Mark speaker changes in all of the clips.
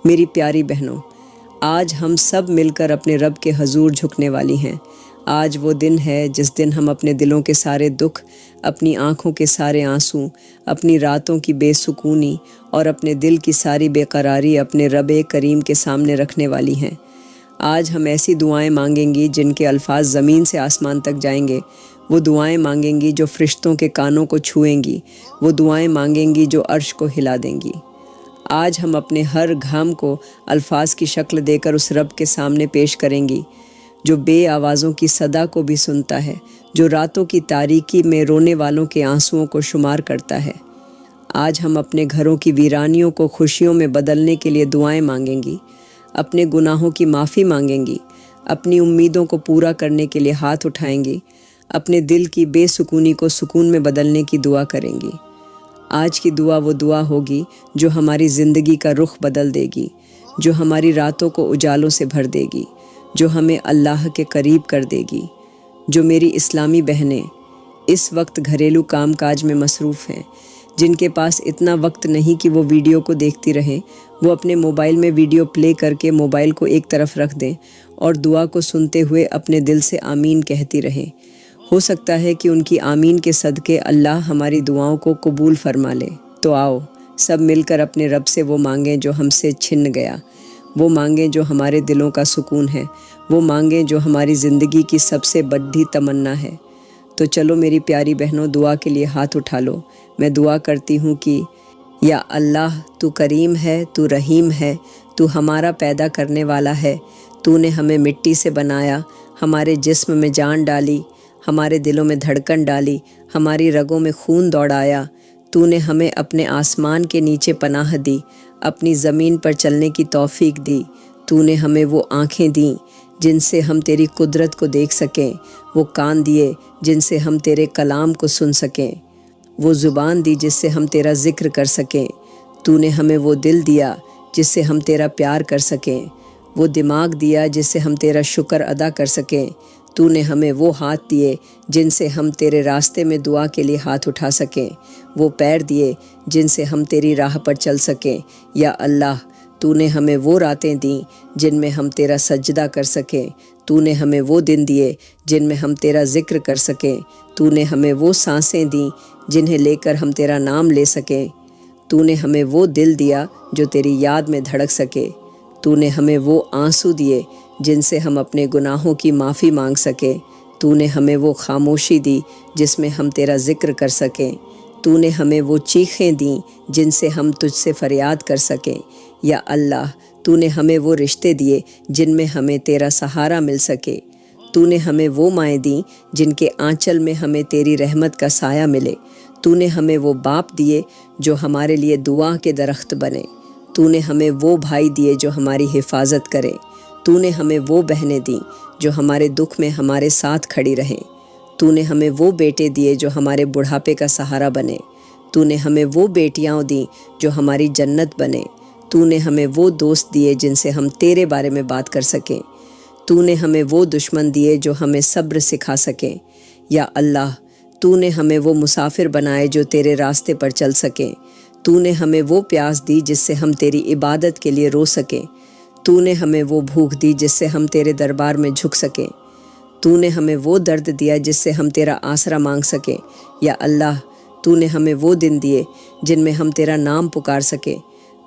Speaker 1: میری پیاری بہنوں، آج ہم سب مل کر اپنے رب کے حضور جھکنے والی ہیں۔ آج وہ دن ہے جس دن ہم اپنے دلوں کے سارے دکھ، اپنی آنکھوں کے سارے آنسوں، اپنی راتوں کی بے سکونی اور اپنے دل کی ساری بے قراری اپنے رب کریم کے سامنے رکھنے والی ہیں۔ آج ہم ایسی دعائیں مانگیں گی جن کے الفاظ زمین سے آسمان تک جائیں گے۔ وہ دعائیں مانگیں گی جو فرشتوں کے کانوں کو چھوئیں گی۔ وہ دعائیں مانگیں گی جو عرش کو ہلا دیں گی۔ آج ہم اپنے ہر گھام کو الفاظ کی شکل دے کر اس رب کے سامنے پیش کریں گی جو بے آوازوں کی صدا کو بھی سنتا ہے، جو راتوں کی تاریکی میں رونے والوں کے آنسوؤں کو شمار کرتا ہے۔ آج ہم اپنے گھروں کی ویرانیوں کو خوشیوں میں بدلنے کے لیے دعائیں مانگیں گی، اپنے گناہوں کی معافی مانگیں گی، اپنی امیدوں کو پورا کرنے کے لیے ہاتھ اٹھائیں گی، اپنے دل کی بے سکونی کو سکون میں بدلنے کی دعا کریں گی۔ آج کی دعا وہ دعا ہوگی جو ہماری زندگی کا رخ بدل دے گی، جو ہماری راتوں کو اجالوں سے بھر دے گی، جو ہمیں اللہ کے قریب کر دے گی۔ جو میری اسلامی بہنیں اس وقت گھریلو کام کاج میں مصروف ہیں، جن کے پاس اتنا وقت نہیں کہ وہ ویڈیو کو دیکھتی رہیں، وہ اپنے موبائل میں ویڈیو پلے کر کے موبائل کو ایک طرف رکھ دیں اور دعا کو سنتے ہوئے اپنے دل سے آمین کہتی رہیں۔ ہو سکتا ہے کہ ان کی آمین کے صدقے اللہ ہماری دعاؤں کو قبول فرما لے۔ تو آؤ سب مل کر اپنے رب سے وہ مانگیں جو ہم سے چھن گیا، وہ مانگیں جو ہمارے دلوں کا سکون ہے، وہ مانگیں جو ہماری زندگی کی سب سے بڑی تمنا ہے۔ تو چلو میری پیاری بہنوں، دعا کے لیے ہاتھ اٹھا لو۔ میں دعا کرتی ہوں کہ یا اللہ، تو کریم ہے، تو رحیم ہے، تو ہمارا پیدا کرنے والا ہے۔ تو نے ہمیں مٹی سے بنایا، ہمارے جسم میں جان ڈالی، ہمارے دلوں میں دھڑکن ڈالی، ہماری رگوں میں خون دوڑایا۔ تو نے ہمیں اپنے آسمان کے نیچے پناہ دی، اپنی زمین پر چلنے کی توفیق دی۔ تو نے ہمیں وہ آنکھیں دیں جن سے ہم تیری قدرت کو دیکھ سکیں، وہ کان دیے جن سے ہم تیرے کلام کو سن سکیں، وہ زبان دی جس سے ہم تیرا ذکر کر سکیں۔ تو نے ہمیں وہ دل دیا جس سے ہم تیرا پیار کر سکیں، وہ دماغ دیا جس سے ہم تیرا شکر ادا کر سکیں۔ تو نے ہمیں وہ ہاتھ دیے جن سے ہم تیرے راستے میں دعا کے لیے ہاتھ اٹھا سکیں، وہ پیر دیے جن سے ہم تیری راہ پر چل سکیں۔ یا اللہ، تو نے ہمیں وہ راتیں دیں جن میں ہم تیرا سجدہ کر سکیں، تو نے ہمیں وہ دن دیے جن میں ہم تیرا ذکر کر سکیں، تو نے ہمیں وہ سانسیں دیں جنہیں لے کر ہم تیرا نام لے سکیں، تو نے ہمیں وہ دل دیا جو تیری یاد میں دھڑک سکے، تو نے ہمیں وہ آنسو دیے جن سے ہم اپنے گناہوں کی معافی مانگ سکیں، تو نے ہمیں وہ خاموشی دی جس میں ہم تیرا ذکر کر سکیں، تو نے ہمیں وہ چیخیں دیں جن سے ہم تجھ سے فریاد کر سکیں۔ یا اللہ، تو نے ہمیں وہ رشتے دیے جن میں ہمیں تیرا سہارا مل سکے، تو نے ہمیں وہ مائیں دیں جن کے آنچل میں ہمیں تیری رحمت کا سایہ ملے، تو نے ہمیں وہ باپ دیے جو ہمارے لیے دعا کے درخت بنے، تو نے ہمیں وہ بھائی دیے جو ہماری حفاظت کریں، تو نے ہمیں وہ بہنیں دیں جو ہمارے دکھ میں ہمارے ساتھ کھڑی رہیں، تو نے ہمیں وہ بیٹے دیے جو ہمارے بڑھاپے کا سہارا بنے، تو نے ہمیں وہ بیٹیاں دیں جو ہماری جنت بنے، تو نے ہمیں وہ دوست دیے جن سے ہم تیرے بارے میں بات کر سکیں، تو نے ہمیں وہ دشمن دیے جو ہمیں صبر سکھا سکیں۔ یا اللہ، تو نے ہمیں وہ مسافر بنائے جو تیرے راستے پر چل سکیں، تو نے ہمیں وہ پیاس دی جس سے ہم تیری عبادت کے لیے رو سکیں، تو نے ہمیں وہ بھوک دی جس سے ہم تیرے دربار میں جھک سکیں، تو نے ہمیں وہ درد دیا جس سے ہم تیرا آسرا مانگ سکیں۔ یا اللہ، تو نے ہمیں وہ دن دیے جن میں ہم تیرا نام پکار سکیں،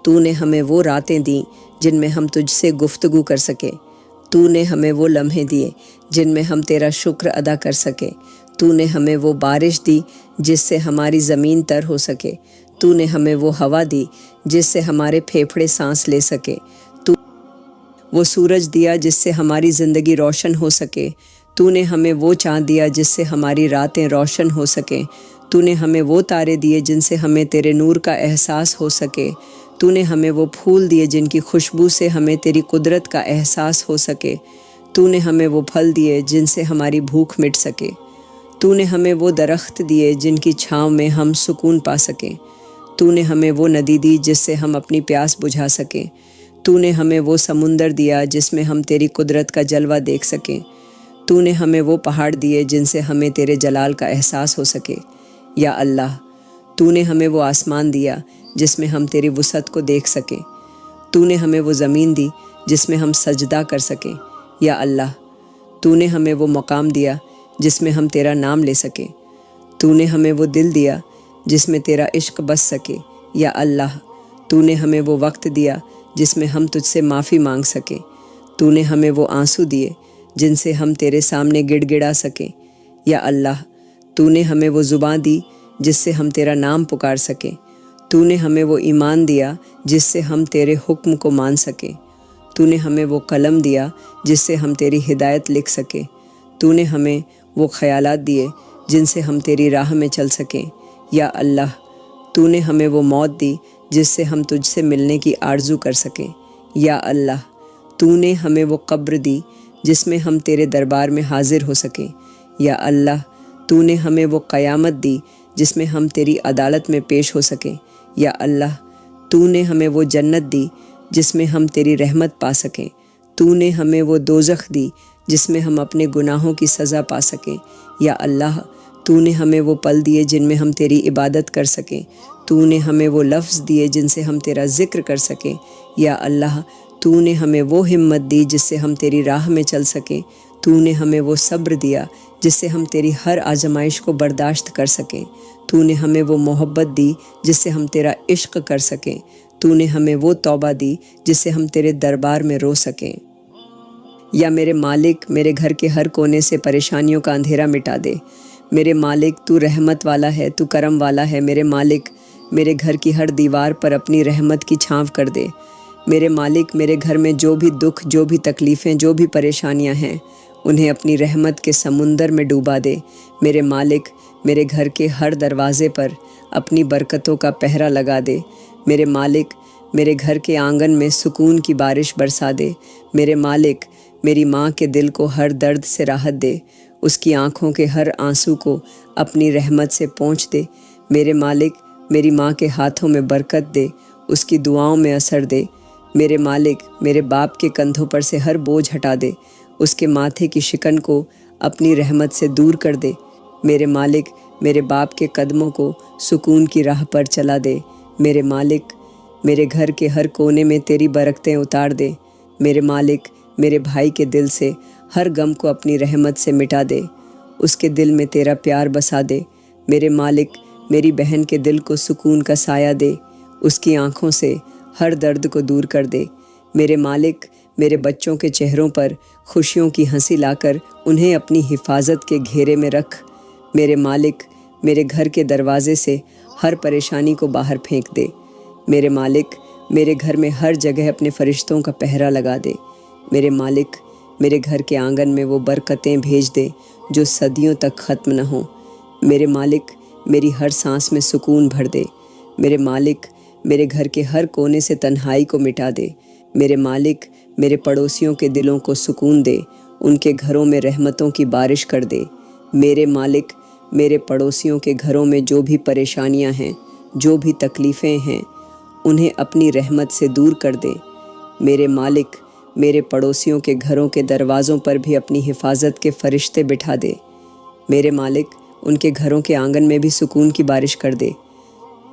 Speaker 1: تو نے ہمیں وہ راتیں دیں جن میں ہم تجھ سے گفتگو کر سکیں، تو نے ہمیں وہ لمحے دیے جن میں ہم تیرا شکر ادا کر سکیں، تو نے ہمیں وہ بارش دی جس سے ہماری زمین تر ہو سکے، تو نے ہمیں وہ ہوا دی جس سے ہمارے پھیپھڑے سانس لے سکے، تو وہ سورج دیا جس سے ہماری زندگی روشن ہو سکے، تو نے ہمیں وہ چاند دیا جس سے ہماری راتیں روشن ہو سکیں، تو نے ہمیں وہ تارے دیے جن سے ہمیں تیرے نور کا احساس ہو سکے، تو نے ہمیں وہ پھول دیے جن کی خوشبو سے ہمیں تیری قدرت کا احساس ہو سکے، تو نے ہمیں وہ پھل دیے جن سے ہماری بھوک مٹ سکے، تو نے ہمیں وہ درخت دیے جن کی چھاؤں میں ہم سکون پا سکیں، تو نے ہمیں وہ ندی دی جس سے ہم اپنی پیاس بجھا سکیں، تو نے ہمیں وہ سمندر دیا جس میں ہم تیری قدرت کا جلوہ دیکھ سکیں، تو نے ہمیں وہ پہاڑ دیے جن سے ہمیں تیرے جلال کا احساس ہو سکے۔ یا اللہ، تو نے ہمیں وہ آسمان دیا جس میں ہم تیری وسعت کو دیکھ سکیں، تو نے ہمیں وہ زمین دی جس میں ہم سجدہ کر سکیں، یا اللہ تو نے ہمیں وہ مقام دیا جس میں ہم تیرا نام لے سکیں، تو نے ہمیں وہ دل دیا جس میں تیرا عشق بس سکے، یا اللہ تو نے ہمیں وہ وقت دیا جس میں ہم تجھ سے معافی مانگ سکیں، تو نے ہمیں وہ آنسو دیے جن سے ہم تیرے سامنے گڑ گڑا سکیں، یا اللہ تو نے ہمیں وہ زبان دی جس سے ہم تیرا نام پکار سکیں، تو نے ہمیں وہ ایمان دیا جس سے ہم تیرے حکم کو مان سکیں، تو نے ہمیں وہ قلم دیا جس سے ہم تیری ہدایت لکھ سکیں، تو نے ہمیں وہ خیالات دیے جن سے ہم تیری راہ میں چل سکیں، یا اللہ تو نے ہمیں وہ موت دی جس سے ہم تجھ سے ملنے کی آرزو کر سکیں، یا اللہ تو نے ہمیں وہ قبر دی جس میں ہم تیرے دربار میں حاضر ہو سکیں، یا اللہ تو نے ہمیں وہ قیامت دی جس میں ہم تیری عدالت میں پیش ہو سکیں، یا اللہ تو نے ہمیں وہ جنت دی جس میں ہم تیری رحمت پا سکیں، تو نے ہمیں وہ دوزخ دی جس میں ہم اپنے گناہوں کی سزا پا سکیں، یا اللہ تو نے ہمیں وہ پل دیے جن میں ہم تیری عبادت کر سکیں، تو نے ہمیں وہ لفظ دیے جن سے ہم تیرا ذکر کر سکیں، یا اللہ تو نے ہمیں وہ ہمت دی جس سے ہم تیری راہ میں چل سکیں، تو نے ہمیں وہ صبر دیا جس سے ہم تیری ہر آزمائش کو برداشت کر سکیں، تو نے ہمیں وہ محبت دی جس سے ہم تیرا عشق کر سکیں، تو نے ہمیں وہ توبہ دی جس سے ہم تیرے دربار میں رو سکیں، یا میرے مالک میرے گھر کے ہر کونے سے پریشانیوں کا اندھیرا مٹا دے، میرے مالک تو رحمت والا ہے، تو کرم والا ہے، میرے مالک میرے گھر کی ہر دیوار پر اپنی رحمت کی چھاؤں کر دے، میرے مالک میرے گھر میں جو بھی دکھ، جو بھی تکلیفیں، جو بھی پریشانیاں ہیں انہیں اپنی رحمت کے سمندر میں ڈوبا دے، میرے مالک میرے گھر کے ہر دروازے پر اپنی برکتوں کا پہرا لگا دے، میرے مالک میرے گھر کے آنگن میں سکون کی بارش برسا دے، میرے مالک میری ماں کے دل کو ہر درد سے راحت دے، اس کی آنکھوں کے ہر آنسو کو اپنی رحمت سے پونچھ دے، میرے مالک میری ماں کے ہاتھوں میں برکت دے، اس کی دعاؤں میں اثر دے، میرے مالک میرے باپ کے کندھوں پر سے ہر بوجھ ہٹا دے، اس کے ماتھے کی شکن کو اپنی رحمت سے دور کر دے، میرے مالک میرے باپ کے قدموں کو سکون کی راہ پر چلا دے، میرے مالک میرے گھر کے ہر کونے میں تیری برکتیں اتار دے، میرے مالک میرے بھائی کے دل سے ہر غم کو اپنی رحمت سے مٹا دے، اس کے دل میں تیرا پیار بسا دے، میرے مالک میری بہن کے دل کو سکون کا سایہ دے، اس کی آنکھوں سے ہر درد کو دور کر دے، میرے مالک میرے بچوں کے چہروں پر خوشیوں کی ہنسی لا کر انہیں اپنی حفاظت کے گھیرے میں رکھ، میرے مالک میرے گھر کے دروازے سے ہر پریشانی کو باہر پھینک دے، میرے مالک میرے گھر میں ہر جگہ اپنے فرشتوں کا پہرا لگا دے، میرے مالک میرے گھر کے آنگن میں وہ برکتیں بھیج دے جو صدیوں تک ختم نہ ہوں، میرے مالک میری ہر سانس میں سکون بھر دے، میرے مالک میرے گھر کے ہر کونے سے تنہائی کو مٹا دے، میرے مالک میرے پڑوسیوں کے دلوں کو سکون دے، ان کے گھروں میں رحمتوں کی بارش کر دے، میرے مالک میرے پڑوسیوں کے گھروں میں جو بھی پریشانیاں ہیں، جو بھی تکلیفیں ہیں انہیں اپنی رحمت سے دور کر دے، میرے مالک میرے پڑوسیوں کے گھروں کے دروازوں پر بھی اپنی حفاظت کے فرشتے بٹھا دے، میرے مالک ان کے گھروں کے آنگن میں بھی سکون کی بارش کر دے،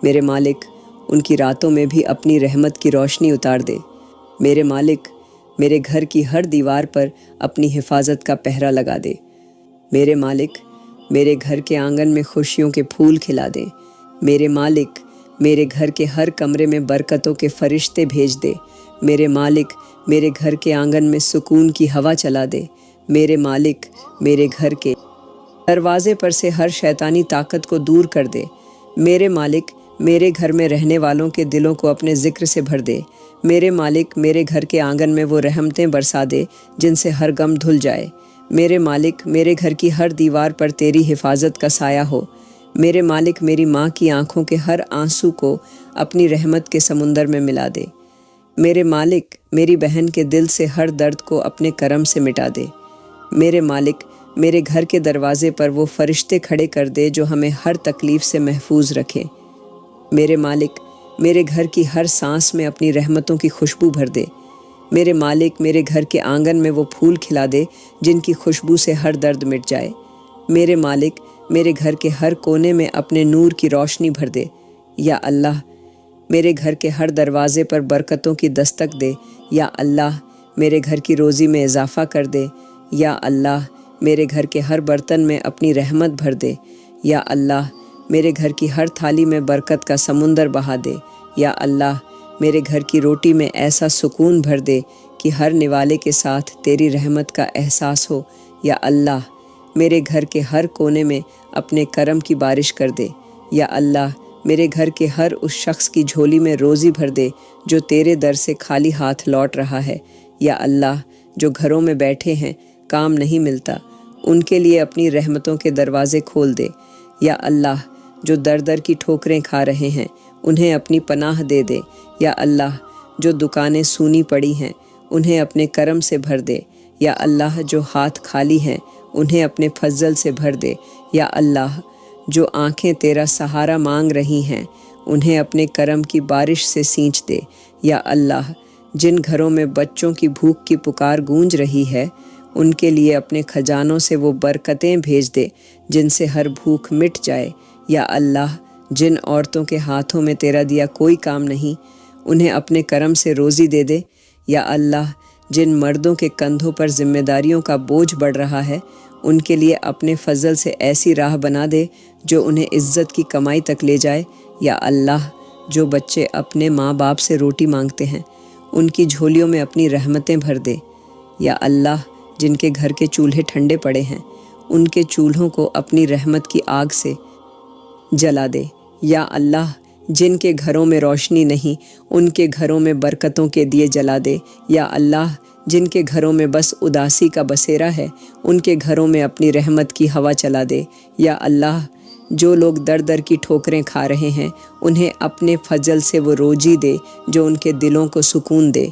Speaker 1: میرے مالک ان کی راتوں میں بھی اپنی رحمت کی روشنی اتار دے، میرے مالک میرے گھر کی ہر دیوار پر اپنی حفاظت کا پہرا لگا دے، میرے مالک میرے گھر کے آنگن میں خوشیوں کے پھول کھلا دے، میرے مالک میرے گھر کے ہر کمرے میں برکتوں کے فرشتے بھیج دے، میرے مالک میرے گھر کے آنگن میں سکون کی ہوا چلا دے، میرے مالک میرے گھر کے دروازے پر سے ہر شیطانی طاقت کو دور کر دے، میرے مالک میرے گھر میں رہنے والوں کے دلوں کو اپنے ذکر سے بھر دے، میرے مالک میرے گھر کے آنگن میں وہ رحمتیں برسا دے جن سے ہر غم دھل جائے، میرے مالک میرے گھر کی ہر دیوار پر تیری حفاظت کا سایہ ہو، میرے مالک میری ماں کی آنکھوں کے ہر آنسو کو اپنی رحمت کے سمندر میں ملا دے، میرے مالک میری بہن کے دل سے ہر درد کو اپنے کرم سے مٹا دے، میرے مالک میرے گھر کے دروازے پر وہ فرشتے کھڑے کر دے جو ہمیں ہر تکلیف سے محفوظ رکھیں، میرے مالک میرے گھر کی ہر سانس میں اپنی رحمتوں کی خوشبو بھر دے، میرے مالک میرے گھر کے آنگن میں وہ پھول کھلا دے جن کی خوشبو سے ہر درد مٹ جائے، میرے مالک میرے گھر کے ہر کونے میں اپنے نور کی روشنی بھر دے، یا اللہ میرے گھر کے ہر دروازے پر برکتوں کی دستک دے، یا اللہ میرے گھر کی روزی میں اضافہ کر دے، یا اللہ میرے گھر کے ہر برتن میں اپنی رحمت بھر دے، یا اللہ میرے گھر کی ہر تھالی میں برکت کا سمندر بہا دے، یا اللہ میرے گھر کی روٹی میں ایسا سکون بھر دے کہ ہر نوالے کے ساتھ تیری رحمت کا احساس ہو، یا اللہ میرے گھر کے ہر کونے میں اپنے کرم کی بارش کر دے، یا اللہ میرے گھر کے ہر اس شخص کی جھولی میں روزی بھر دے جو تیرے در سے خالی ہاتھ لوٹ رہا ہے، یا اللہ جو گھروں میں بیٹھے ہیں کام نہیں ملتا ان کے لیے اپنی رحمتوں کے دروازے کھول دے، یا اللہ جو در در کی ٹھوکریں کھا رہے ہیں انہیں اپنی پناہ دے دے، یا اللہ جو دکانیں سونی پڑی ہیں انہیں اپنے کرم سے بھر دے، یا اللہ جو ہاتھ خالی ہیں انہیں اپنے فضل سے بھر دے، یا اللہ جو آنکھیں تیرا سہارا مانگ رہی ہیں انہیں اپنے کرم کی بارش سے سینچ دے، یا اللہ جن گھروں میں بچوں کی بھوک کی پکار گونج رہی ہے ان کے لیے اپنے خزانوں سے وہ برکتیں بھیج دے جن سے ہر بھوک مٹ جائے، یا اللہ جن عورتوں کے ہاتھوں میں تیرا دیا کوئی کام نہیں انہیں اپنے کرم سے روزی دے دے، یا اللہ جن مردوں کے کندھوں پر ذمہ داریوں کا بوجھ بڑھ رہا ہے ان کے لیے اپنے فضل سے ایسی راہ بنا دے جو انہیں عزت کی کمائی تک لے جائے، یا اللہ جو بچے اپنے ماں باپ سے روٹی مانگتے ہیں ان کی جھولیوں میں اپنی رحمتیں بھر دے، یا اللہ جن کے گھر کے چولہے ٹھنڈے پڑے ہیں ان کے چولہوں کو اپنی رحمت کی آگ سے جلا دے، یا اللہ جن کے گھروں میں روشنی نہیں ان کے گھروں میں برکتوں کے دیے جلا دے، یا اللہ جن کے گھروں میں بس اداسی کا بسیرا ہے ان کے گھروں میں اپنی رحمت کی ہوا چلا دے، یا اللہ جو لوگ در در کی ٹھوکریں کھا رہے ہیں انہیں اپنے فضل سے وہ روزی دے جو ان کے دلوں کو سکون دے،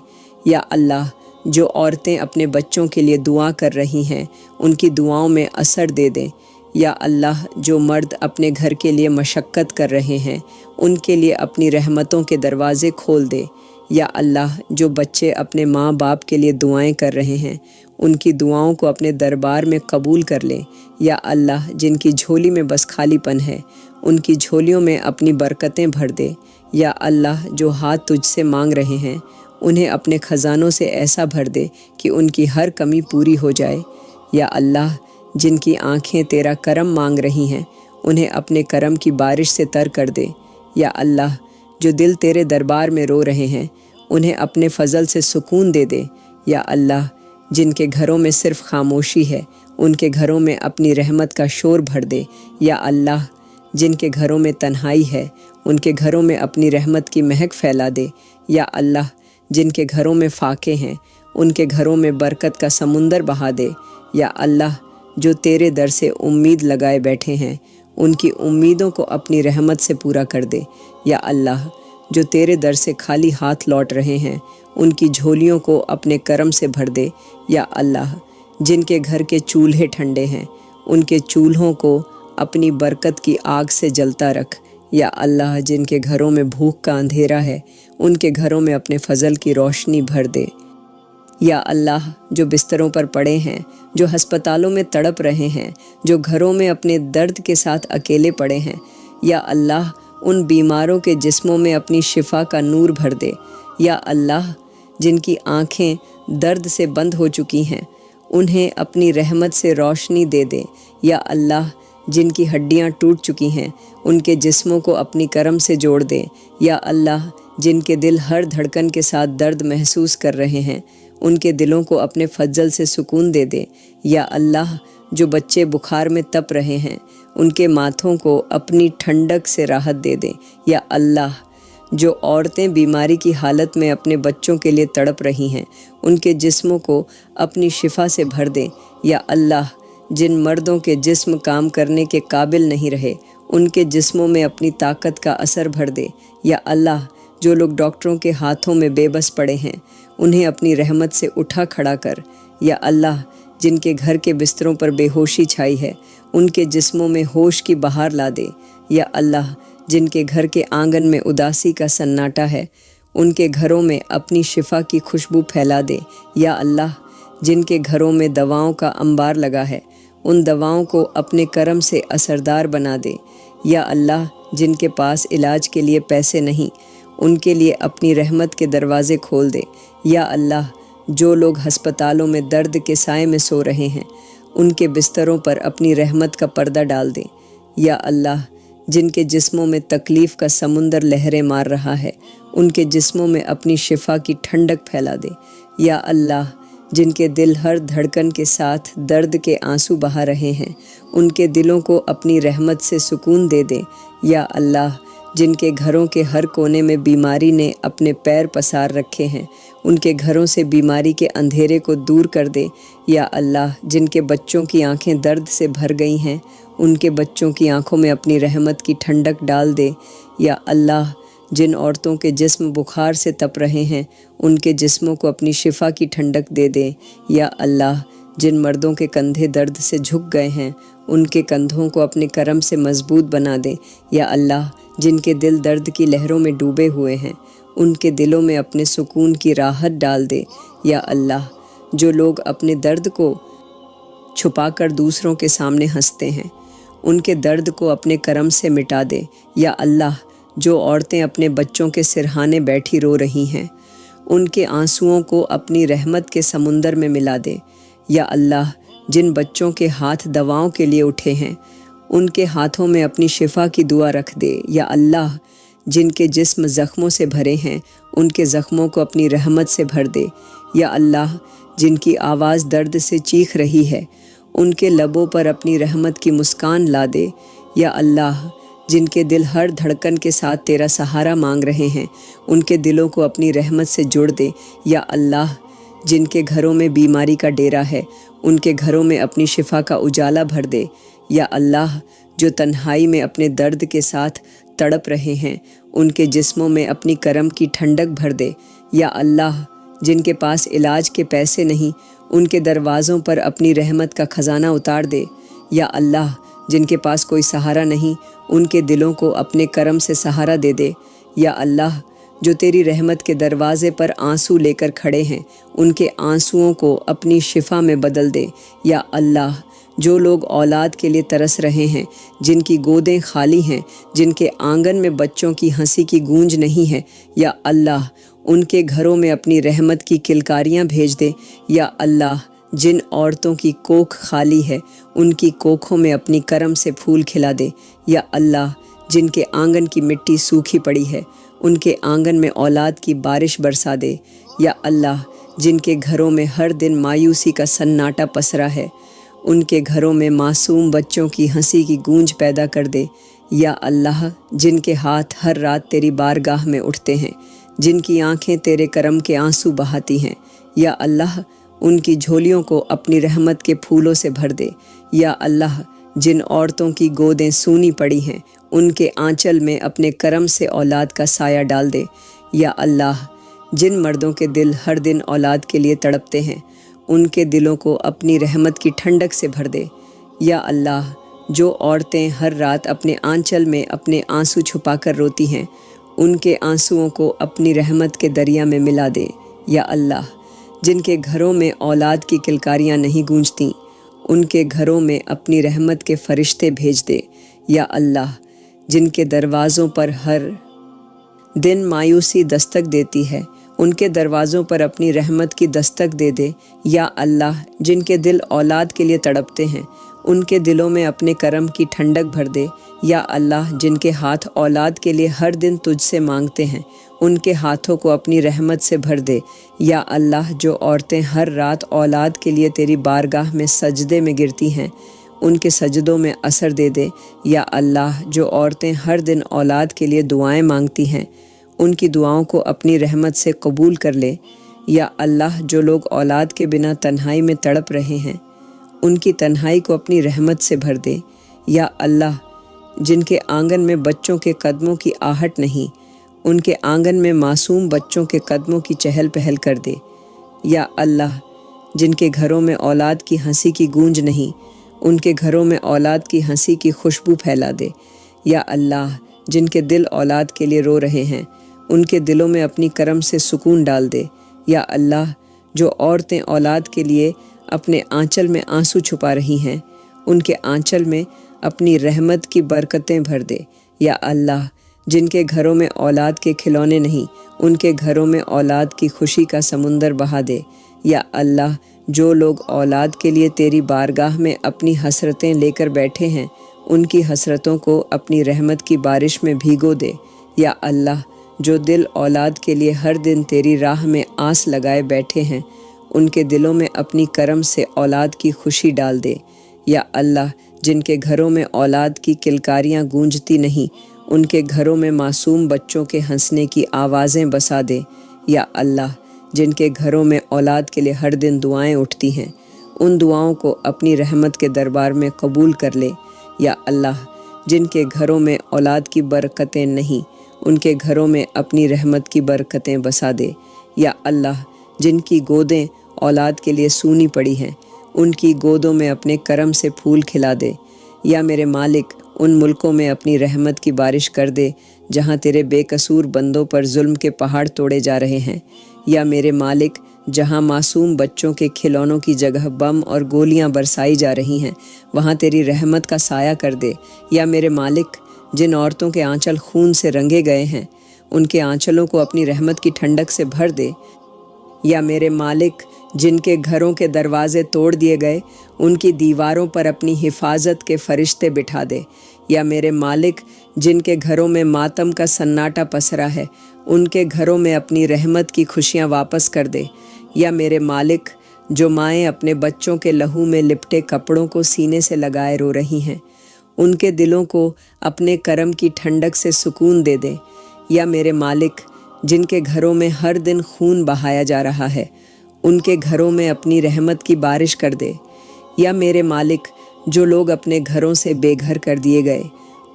Speaker 1: یا اللہ جو عورتیں اپنے بچوں کے لیے دعا کر رہی ہیں ان کی دعاؤں میں اثر دے دیں، یا اللہ جو مرد اپنے گھر کے لیے مشقت کر رہے ہیں ان کے لیے اپنی رحمتوں کے دروازے کھول دے، یا اللہ جو بچے اپنے ماں باپ کے لیے دعائیں کر رہے ہیں ان کی دعاؤں کو اپنے دربار میں قبول کر لے، یا اللہ جن کی جھولی میں بس خالی پن ہے ان کی جھولیوں میں اپنی برکتیں بھر دے، یا اللہ جو ہاتھ تجھ سے مانگ رہے ہیں انہیں اپنے خزانوں سے ایسا بھر دے کہ ان کی ہر کمی پوری ہو جائے، یا اللہ جن کی آنکھیں تیرا کرم مانگ رہی ہیں انہیں اپنے کرم کی بارش سے تر کر دے، یا اللہ جو دل تیرے دربار میں رو رہے ہیں انہیں اپنے فضل سے سکون دے دے، یا اللہ جن کے گھروں میں صرف خاموشی ہے ان کے گھروں میں اپنی رحمت کا شور بھر دے، یا اللہ جن کے گھروں میں تنہائی ہے ان کے گھروں میں اپنی رحمت کی مہک پھیلا دے، یا اللہ جن کے گھروں میں فاقے ہیں ان کے گھروں میں برکت کا سمندر بہا دے، یا اللہ جو تیرے در سے امید لگائے بیٹھے ہیں ان کی امیدوں کو اپنی رحمت سے پورا کر دے، یا اللہ جو تیرے در سے خالی ہاتھ لوٹ رہے ہیں ان کی جھولیوں کو اپنے کرم سے بھر دے، یا اللہ جن کے گھر کے چولہے ٹھنڈے ہیں ان کے چولہوں کو اپنی برکت کی آگ سے جلتا رکھ، یا اللہ جن کے گھروں میں بھوک کا اندھیرا ہے ان کے گھروں میں اپنے فضل کی روشنی بھر دے، یا اللہ جو بستروں پر پڑے ہیں جو ہسپتالوں میں تڑپ رہے ہیں جو گھروں میں اپنے درد کے ساتھ اکیلے پڑے ہیں، یا اللہ ان بیماروں کے جسموں میں اپنی شفا کا نور بھر دے، یا اللہ جن کی آنکھیں درد سے بند ہو چکی ہیں انہیں اپنی رحمت سے روشنی دے دے، یا اللہ جن کی ہڈیاں ٹوٹ چکی ہیں ان کے جسموں کو اپنی کرم سے جوڑ دے، یا اللہ جن کے دل ہر دھڑکن کے ساتھ درد محسوس کر رہے ہیں ان کے دلوں کو اپنے فضل سے سکون دے دے، یا اللہ جو بچے بخار میں تپ رہے ہیں ان کے ماتھوں کو اپنی ٹھنڈک سے راحت دے دے، یا اللہ جو عورتیں بیماری کی حالت میں اپنے بچوں کے لیے تڑپ رہی ہیں ان کے جسموں کو اپنی شفا سے بھر دے، یا اللہ جن مردوں کے جسم کام کرنے کے قابل نہیں رہے ان کے جسموں میں اپنی طاقت کا اثر بھر دے، یا اللہ جو لوگ ڈاکٹروں کے ہاتھوں میں بے بس پڑے ہیں انہیں اپنی رحمت سے اٹھا کھڑا کر، یا اللہ جن کے گھر کے بستروں پر بے ہوشی چھائی ہے ان کے جسموں میں ہوش کی بہار لا دے، یا اللہ جن کے گھر کے آنگن میں اداسی کا سناٹا ہے ان کے گھروں میں اپنی شفا کی خوشبو پھیلا دے، یا اللہ جن کے گھروں میں دواؤں کا انبار لگا ہے ان دواؤں کو اپنے کرم سے اثردار بنا دے، یا اللہ جن کے پاس علاج کے لیے پیسے نہیں ان کے لیے اپنی رحمت کے دروازے کھول دے۔ یا اللہ، جو لوگ ہسپتالوں میں درد کے سائے میں سو رہے ہیں، ان کے بستروں پر اپنی رحمت کا پردہ ڈال دے۔ یا اللہ، جن کے جسموں میں تکلیف کا سمندر لہریں مار رہا ہے، ان کے جسموں میں اپنی شفا کی ٹھنڈک پھیلا دے۔ یا اللہ، جن کے دل ہر دھڑکن کے ساتھ درد کے آنسو بہا رہے ہیں، ان کے دلوں کو اپنی رحمت سے سکون دے دے۔ یا اللہ، جن کے گھروں کے ہر کونے میں بیماری نے اپنے پیر پسار رکھے ہیں، ان کے گھروں سے بیماری کے اندھیرے کو دور کر دے۔ یا اللہ، جن کے بچوں کی آنکھیں درد سے بھر گئی ہیں، ان کے بچوں کی آنکھوں میں اپنی رحمت کی ٹھنڈک ڈال دے۔ یا اللہ، جن عورتوں کے جسم بخار سے تپ رہے ہیں، ان کے جسموں کو اپنی شفا کی ٹھنڈک دے دے۔ یا اللہ، جن مردوں کے کندھے درد سے جھک گئے ہیں، ان کے کندھوں کو اپنے کرم سے مضبوط بنا دے۔ یا اللہ، جن کے دل درد کی لہروں میں ڈوبے ہوئے ہیں، ان کے دلوں میں اپنے سکون کی راحت ڈال دے۔ یا اللہ، جو لوگ اپنے درد کو چھپا کر دوسروں کے سامنے ہنستے ہیں، ان کے درد کو اپنے کرم سے مٹا دے۔ یا اللہ، جو عورتیں اپنے بچوں کے سرہانے بیٹھی رو رہی ہیں، ان کے آنسوؤں کو اپنی رحمت کے سمندر میں ملا دے۔ یا اللہ، جن بچوں کے ہاتھ دواؤں کے لیے اٹھے ہیں، ان کے ہاتھوں میں اپنی شفا کی دعا رکھ دے۔ یا اللہ، جن کے جسم زخموں سے بھرے ہیں، ان کے زخموں کو اپنی رحمت سے بھر دے۔ یا اللہ، جن کی آواز درد سے چیخ رہی ہے، ان کے لبوں پر اپنی رحمت کی مسکان لا دے۔ یا اللہ، جن کے دل ہر دھڑکن کے ساتھ تیرا سہارا مانگ رہے ہیں، ان کے دلوں کو اپنی رحمت سے جوڑ دے۔ یا اللہ، جن کے گھروں میں بیماری کا ڈیرا ہے، ان کے گھروں میں اپنی شفا کا اجالا بھر دے۔ یا اللہ، جو تنہائی میں اپنے درد کے ساتھ تڑپ رہے ہیں، ان کے جسموں میں اپنی کرم کی ٹھنڈک بھر دے۔ یا اللہ، جن کے پاس علاج کے پیسے نہیں، ان کے دروازوں پر اپنی رحمت کا خزانہ اتار دے۔ یا اللہ، جن کے پاس کوئی سہارا نہیں، ان کے دلوں کو اپنے کرم سے سہارا دے دے۔ یا اللہ، جو تیری رحمت کے دروازے پر آنسو لے کر کھڑے ہیں، ان کے آنسوؤں کو اپنی شفا میں بدل دے۔ یا اللہ، جو لوگ اولاد کے لیے ترس رہے ہیں، جن کی گودیں خالی ہیں، جن کے آنگن میں بچوں کی ہنسی کی گونج نہیں ہے، یا اللہ، ان کے گھروں میں اپنی رحمت کی کلکاریاں بھیج دے۔ یا اللہ، جن عورتوں کی کوکھ خالی ہے، ان کی کوکھوں میں اپنی کرم سے پھول کھلا دے۔ یا اللہ، جن کے آنگن کی مٹی سوکھی پڑی ہے، ان کے آنگن میں اولاد کی بارش برسا دے۔ یا اللہ، جن کے گھروں میں ہر دن مایوسی کا سناٹا پسرا ہے، ان کے گھروں میں معصوم بچوں کی ہنسی کی گونج پیدا کر دے۔ یا اللہ، جن کے ہاتھ ہر رات تیری بارگاہ میں اٹھتے ہیں، جن کی آنکھیں تیرے کرم کے آنسو بہاتی ہیں، یا اللہ، ان کی جھولیوں کو اپنی رحمت کے پھولوں سے بھر دے۔ یا اللہ، جن عورتوں کی گودیں سونی پڑی ہیں، ان کے آنچل میں اپنے کرم سے اولاد کا سایہ ڈال دے۔ یا اللہ، جن مردوں کے دل ہر دن اولاد کے لیے تڑپتے ہیں، ان کے دلوں کو اپنی رحمت کی ٹھنڈک سے بھر دے۔ یا اللہ، جو عورتیں ہر رات اپنے آنچل میں اپنے آنسو چھپا کر روتی ہیں، ان کے آنسوؤں کو اپنی رحمت کے دریا میں ملا دے۔ یا اللہ، جن کے گھروں میں اولاد کی کلکاریاں نہیں گونجتیں، ان کے گھروں میں اپنی رحمت کے فرشتے بھیج دے۔ یا اللہ، جن کے دروازوں پر ہر دن مایوسی دستک دیتی ہے، ان کے دروازوں پر اپنی رحمت کی دستک دے دے۔ یا اللہ، جن کے دل اولاد کے لیے تڑپتے ہیں، ان کے دلوں میں اپنے کرم کی ٹھنڈک بھر دے۔ یا اللہ، جن کے ہاتھ اولاد کے لیے ہر دن تجھ سے مانگتے ہیں، ان کے ہاتھوں کو اپنی رحمت سے بھر دے۔ یا اللہ، جو عورتیں ہر رات اولاد کے لیے تیری بارگاہ میں سجدے میں گرتی ہیں، ان کے سجدوں میں اثر دے دے۔ یا اللہ، جو عورتیں ہر دن اولاد کے لیے دعائیں مانگتی ہیں، ان کی دعاؤں کو اپنی رحمت سے قبول کر لے۔ یا اللہ، جو لوگ اولاد کے بنا تنہائی میں تڑپ رہے ہیں، ان کی تنہائی کو اپنی رحمت سے بھر دے۔ یا اللہ، جن کے آنگن میں بچوں کے قدموں کی آہٹ نہیں، ان کے آنگن میں معصوم بچوں کے قدموں کی چہل پہل کر دے۔ یا اللہ، جن کے گھروں میں اولاد کی ہنسی کی گونج نہیں، ان کے گھروں میں اولاد کی ہنسی کی خوشبو پھیلا دے۔ یا اللہ، جن کے دل اولاد کے لیے رو رہے ہیں، ان کے دلوں میں اپنی کرم سے سکون ڈال دے۔ یا اللہ، جو عورتیں اولاد کے لیے اپنے آنچل میں آنسو چھپا رہی ہیں، ان کے آنچل میں اپنی رحمت کی برکتیں بھر دے۔ یا اللہ، جن کے گھروں میں اولاد کے کھلونے نہیں، ان کے گھروں میں اولاد کی خوشی کا سمندر بہا دے۔ یا اللہ، جو لوگ اولاد کے لیے تیری بارگاہ میں اپنی حسرتیں لے کر بیٹھے ہیں، ان کی حسرتوں کو اپنی رحمت کی بارش میں بھیگو دے۔ یا اللہ، جو دل اولاد کے لیے ہر دن تیری راہ میں آس لگائے بیٹھے ہیں، ان کے دلوں میں اپنی کرم سے اولاد کی خوشی ڈال دے۔ یا اللہ، جن کے گھروں میں اولاد کی کلکاریاں گونجتی نہیں، ان کے گھروں میں معصوم بچوں کے ہنسنے کی آوازیں بسا دے۔ یا اللہ، جن کے گھروں میں اولاد کے لیے ہر دن دعائیں اٹھتی ہیں، ان دعاؤں کو اپنی رحمت کے دربار میں قبول کر لے۔ یا اللہ، جن کے گھروں میں اولاد کی برکتیں نہیں، ان کے گھروں میں اپنی رحمت کی برکتیں بسا دے۔ یا اللہ، جن کی گودیں اولاد کے لیے سونی پڑی ہیں، ان کی گودوں میں اپنے کرم سے پھول کھلا دے۔ یا میرے مالک، ان ملکوں میں اپنی رحمت کی بارش کر دے جہاں تیرے بے قصور بندوں پر ظلم کے پہاڑ توڑے جا رہے ہیں۔ یا میرے مالک، جہاں معصوم بچوں کے کھلونوں کی جگہ بم اور گولیاں برسائی جا رہی ہیں، وہاں تیری رحمت کا سایہ کر دے۔ یا میرے مالک، جن عورتوں کے آنچل خون سے رنگے گئے ہیں، ان کے آنچلوں کو اپنی رحمت کی ٹھنڈک سے بھر دے۔ یا میرے مالک، جن کے گھروں کے دروازے توڑ دیے گئے، ان کی دیواروں پر اپنی حفاظت کے فرشتے بٹھا دے۔ یا میرے مالک، جن کے گھروں میں ماتم کا سناٹا پسرا ہے، ان کے گھروں میں اپنی رحمت کی خوشیاں واپس کر دے۔ یا میرے مالک، جو مائیں اپنے بچوں کے لہو میں لپٹے کپڑوں کو سینے سے لگائے رو رہی ہیں، ان کے دلوں کو اپنے کرم کی ٹھنڈک سے سکون دے دے۔ یا میرے مالک، جن کے گھروں میں ہر دن خون بہایا جا رہا ہے، ان کے گھروں میں اپنی رحمت کی بارش کر دے۔ یا میرے مالک، جو لوگ اپنے گھروں سے بے گھر کر دیے گئے،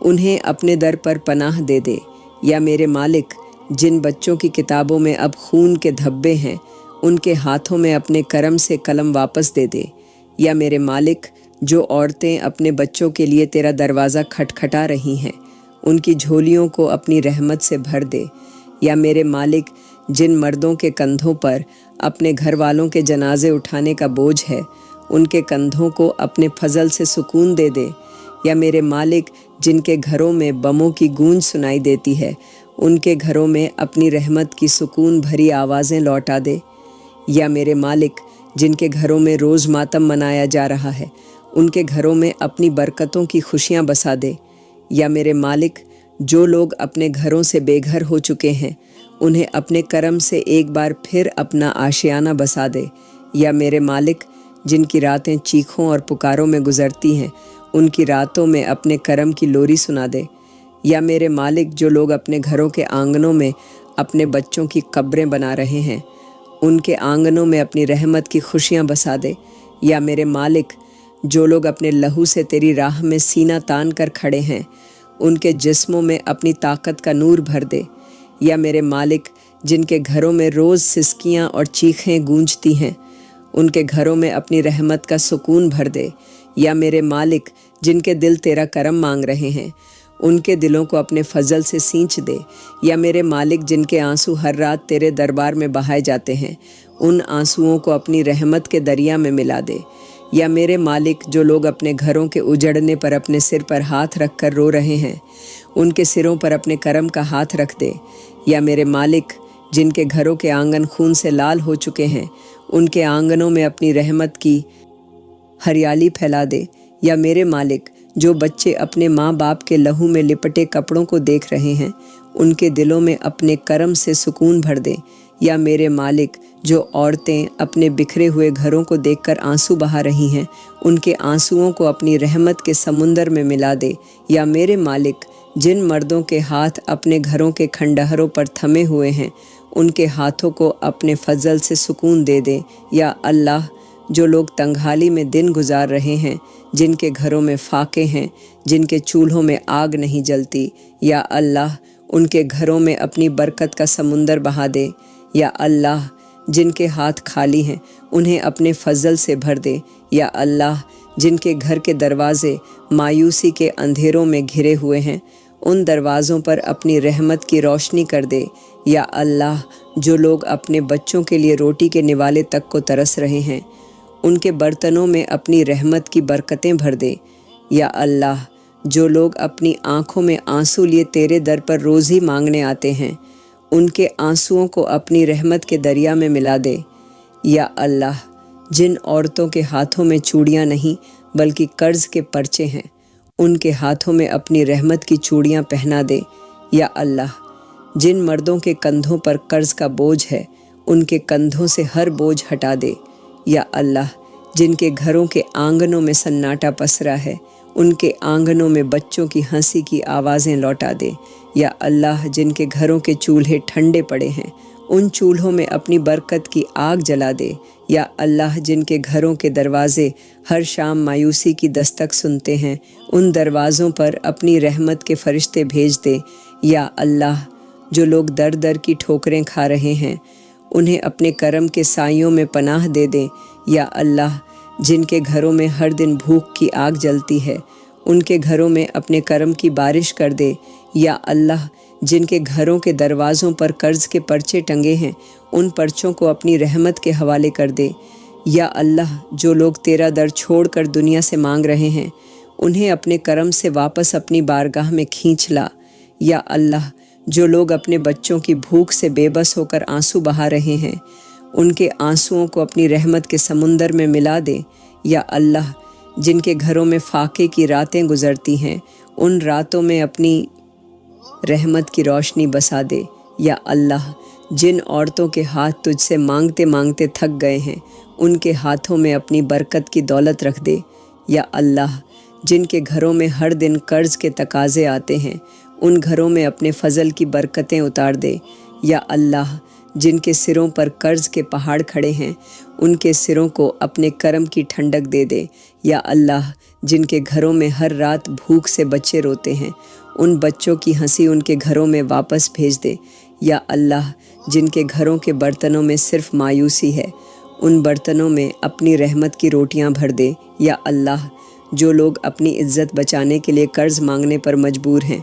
Speaker 1: انہیں اپنے در پر پناہ دے دے۔ یا میرے مالک، جن بچوں کی کتابوں میں اب خون کے دھبے ہیں، ان کے ہاتھوں میں اپنے کرم سے قلم واپس دے دے۔ یا میرے مالک، جو عورتیں اپنے بچوں کے لیے تیرا دروازہ کھٹکھٹا رہی ہیں، ان کی جھولیوں کو اپنی رحمت سے بھر دے۔ یا میرے مالک، جن مردوں کے کندھوں پر اپنے گھر والوں کے جنازے اٹھانے کا بوجھ ہے، ان کے کندھوں کو اپنے فضل سے سکون دے دے۔ یا میرے مالک، جن کے گھروں میں بموں کی گونج سنائی دیتی ہے، ان کے گھروں میں اپنی رحمت کی سکون بھری آوازیں لوٹا دے۔ یا میرے مالک، جن کے گھروں میں روز ماتم منایا جا رہا ہے، ان کے گھروں میں اپنی برکتوں کی خوشیاں بسا دے۔ یا میرے مالک، جو لوگ اپنے گھروں سے بے گھر ہو چکے ہیں، انہیں اپنے کرم سے ایک بار پھر اپنا آشیانہ بسا دے۔ یا میرے مالک، جن کی راتیں چیخوں اور پکاروں میں گزرتی ہیں، ان کی راتوں میں اپنے کرم کی لوری سنا دے۔ یا میرے مالک، جو لوگ اپنے گھروں کے آنگنوں میں اپنے بچوں کی قبریں بنا رہے ہیں، ان کے آنگنوں میں اپنی رحمت کی خوشیاں بسا دے۔ یا میرے مالک، جو لوگ اپنے لہو سے تیری راہ میں سینہ تان کر کھڑے ہیں، ان کے جسموں میں اپنی طاقت کا نور بھر دے۔ یا میرے مالک، جن کے گھروں میں روز سسکیاں اور چیخیں گونجتی ہیں، ان کے گھروں میں اپنی رحمت کا سکون بھر دے۔ یا میرے مالک، جن کے دل تیرا کرم مانگ رہے ہیں، ان کے دلوں کو اپنے فضل سے سینچ دے۔ یا میرے مالک، جن کے آنسو ہر رات تیرے دربار میں بہائے جاتے ہیں، ان آنسوؤں کو اپنی رحمت کے دریا میں ملا دے۔ یا میرے مالک، جو لوگ اپنے گھروں کے اجڑنے پر اپنے سر پر ہاتھ رکھ کر رو رہے ہیں، ان کے سروں پر اپنے کرم کا ہاتھ رکھ دے۔ یا میرے مالک، جن کے گھروں کے آنگن خون سے لال ہو چکے ہیں، ان کے آنگنوں میں اپنی رحمت کی ہریالی پھیلا دے۔ یا میرے مالک، جو بچے اپنے ماں باپ کے لہو میں لپٹے کپڑوں کو دیکھ رہے ہیں، ان کے دلوں میں اپنے کرم سے سکون بھر دے۔ یا میرے مالک، جو عورتیں اپنے بکھرے ہوئے گھروں کو دیکھ کر آنسو بہا رہی ہیں، ان کے آنسوؤں کو اپنی رحمت کے سمندر میں ملا دے۔ یا میرے مالک، جن مردوں کے ہاتھ اپنے گھروں کے کھنڈہروں پر تھمے ہوئے ہیں، ان کے ہاتھوں کو اپنے فضل سے سکون دے دے۔ یا اللہ، جو لوگ تنگحالی میں دن گزار رہے ہیں، جن کے گھروں میں فاقے ہیں، جن کے چولہوں میں آگ نہیں جلتی، یا اللہ، ان کے گھروں میں اپنی برکت کا سمندر بہا دے۔ یا اللہ، جن کے ہاتھ خالی ہیں، انہیں اپنے فضل سے بھر دے۔ یا اللہ، جن کے گھر کے دروازے مایوسی کے اندھیروں میں گھرے ہوئے ہیں، ان دروازوں پر اپنی رحمت کی روشنی کر دے۔ یا اللہ، جو لوگ اپنے بچوں کے لیے روٹی کے نوالے تک کو ترس رہے ہیں، ان کے برتنوں میں اپنی رحمت کی برکتیں بھر دے۔ یا اللہ، جو لوگ اپنی آنکھوں میں آنسو لیے تیرے در پر روزی مانگنے آتے ہیں، ان کے آنسوؤں کو اپنی رحمت کے دریا میں ملا دے۔ یا اللہ، جن عورتوں کے ہاتھوں میں چوڑیاں نہیں بلکہ قرض کے پرچے ہیں، ان کے ہاتھوں میں اپنی رحمت کی چوڑیاں پہنا دے۔ یا اللہ، جن مردوں کے کندھوں پر قرض کا بوجھ ہے، ان کے کندھوں سے ہر بوجھ ہٹا دے۔ یا اللہ، جن کے گھروں کے آنگنوں میں سناٹا پسرا ہے، ان کے آنگنوں میں بچوں کی ہنسی کی آوازیں لوٹا دے۔ یا اللہ، جن کے گھروں کے چولہے ٹھنڈے پڑے ہیں، ان چولہوں میں اپنی برکت کی آگ جلا دے۔ یا اللہ، جن کے گھروں کے دروازے ہر شام مایوسی کی دستک سنتے ہیں، ان دروازوں پر اپنی رحمت کے فرشتے بھیج دے۔ یا اللہ، جو لوگ در در کی ٹھوکریں کھا رہے ہیں، انہیں اپنے کرم کے سائیوں میں پناہ دے دے۔ یا اللہ، جن کے گھروں میں ہر دن بھوک کی آگ جلتی ہے، ان کے گھروں میں اپنے کرم کی بارش کر دے۔ یا اللہ، جن کے گھروں کے دروازوں پر قرض کے پرچے ٹنگے ہیں، ان پرچوں کو اپنی رحمت کے حوالے کر دے۔ یا اللہ، جو لوگ تیرا در چھوڑ کر دنیا سے مانگ رہے ہیں، انہیں اپنے کرم سے واپس اپنی بارگاہ میں کھینچ لا۔ یا اللہ، جو لوگ اپنے بچوں کی بھوک سے بے بس ہو کر آنسو بہا رہے ہیں، ان کے آنسوؤں کو اپنی رحمت کے سمندر میں ملا دے۔ یا اللہ، جن کے گھروں میں فاقے کی راتیں گزرتی ہیں، ان راتوں میں اپنی رحمت کی روشنی بسا دے۔ یا اللہ، جن عورتوں کے ہاتھ تجھ سے مانگتے مانگتے تھک گئے ہیں، ان کے ہاتھوں میں اپنی برکت کی دولت رکھ دے۔ یا اللہ، جن کے گھروں میں ہر دن قرض کے تقاضے آتے ہیں، ان گھروں میں اپنے فضل کی برکتیں اتار دے۔ یا اللہ، جن کے سروں پر قرض کے پہاڑ کھڑے ہیں، ان کے سروں کو اپنے کرم کی ٹھنڈک دے دے۔ یا اللہ، جن کے گھروں میں ہر رات بھوک سے بچے روتے ہیں، ان بچوں کی ہنسی ان کے گھروں میں واپس بھیج دے۔ یا اللہ، جن کے گھروں کے برتنوں میں صرف مایوسی ہے، ان برتنوں میں اپنی رحمت کی روٹیاں بھر دے۔ یا اللہ، جو لوگ اپنی عزت بچانے کے لیے قرض مانگنے پر مجبور ہیں،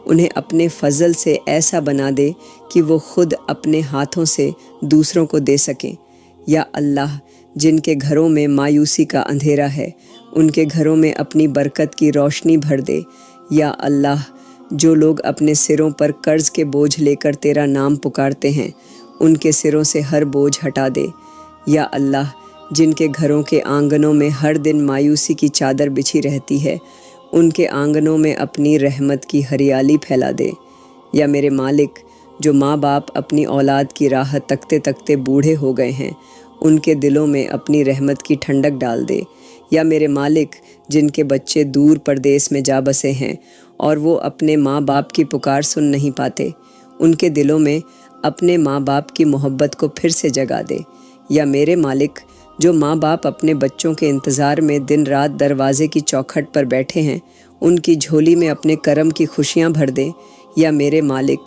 Speaker 1: انہیں اپنے فضل سے ایسا بنا دے کہ وہ خود اپنے ہاتھوں سے دوسروں کو دے سکیں۔ یا اللہ، جن کے گھروں میں مایوسی کا اندھیرا ہے، ان کے گھروں میں اپنی برکت کی روشنی بھر دے۔ یا اللہ، جو لوگ اپنے سروں پر قرض کے بوجھ لے کر تیرا نام پکارتے ہیں، ان کے سروں سے ہر بوجھ ہٹا دے۔ یا اللہ، جن کے گھروں کے آنگنوں میں ہر دن مایوسی کی چادر بچھی رہتی ہے، ان کے آنگنوں میں اپنی رحمت کی ہریالی پھیلا دے۔ یا میرے مالک، جو ماں باپ اپنی اولاد کی راہ تکتے تکتے بوڑھے ہو گئے ہیں، ان کے دلوں میں اپنی رحمت کی ٹھنڈک ڈال دے۔ یا میرے مالک، جن کے بچے دور پردیس میں جا بسے ہیں اور وہ اپنے ماں باپ کی پکار سن نہیں پاتے، ان کے دلوں میں اپنے ماں باپ کی محبت کو پھر سے جگا دے۔ یا میرے مالک، جو ماں باپ اپنے بچوں کے انتظار میں دن رات دروازے کی چوکھٹ پر بیٹھے ہیں، ان کی جھولی میں اپنے کرم کی خوشیاں بھر دے۔ یا میرے مالک،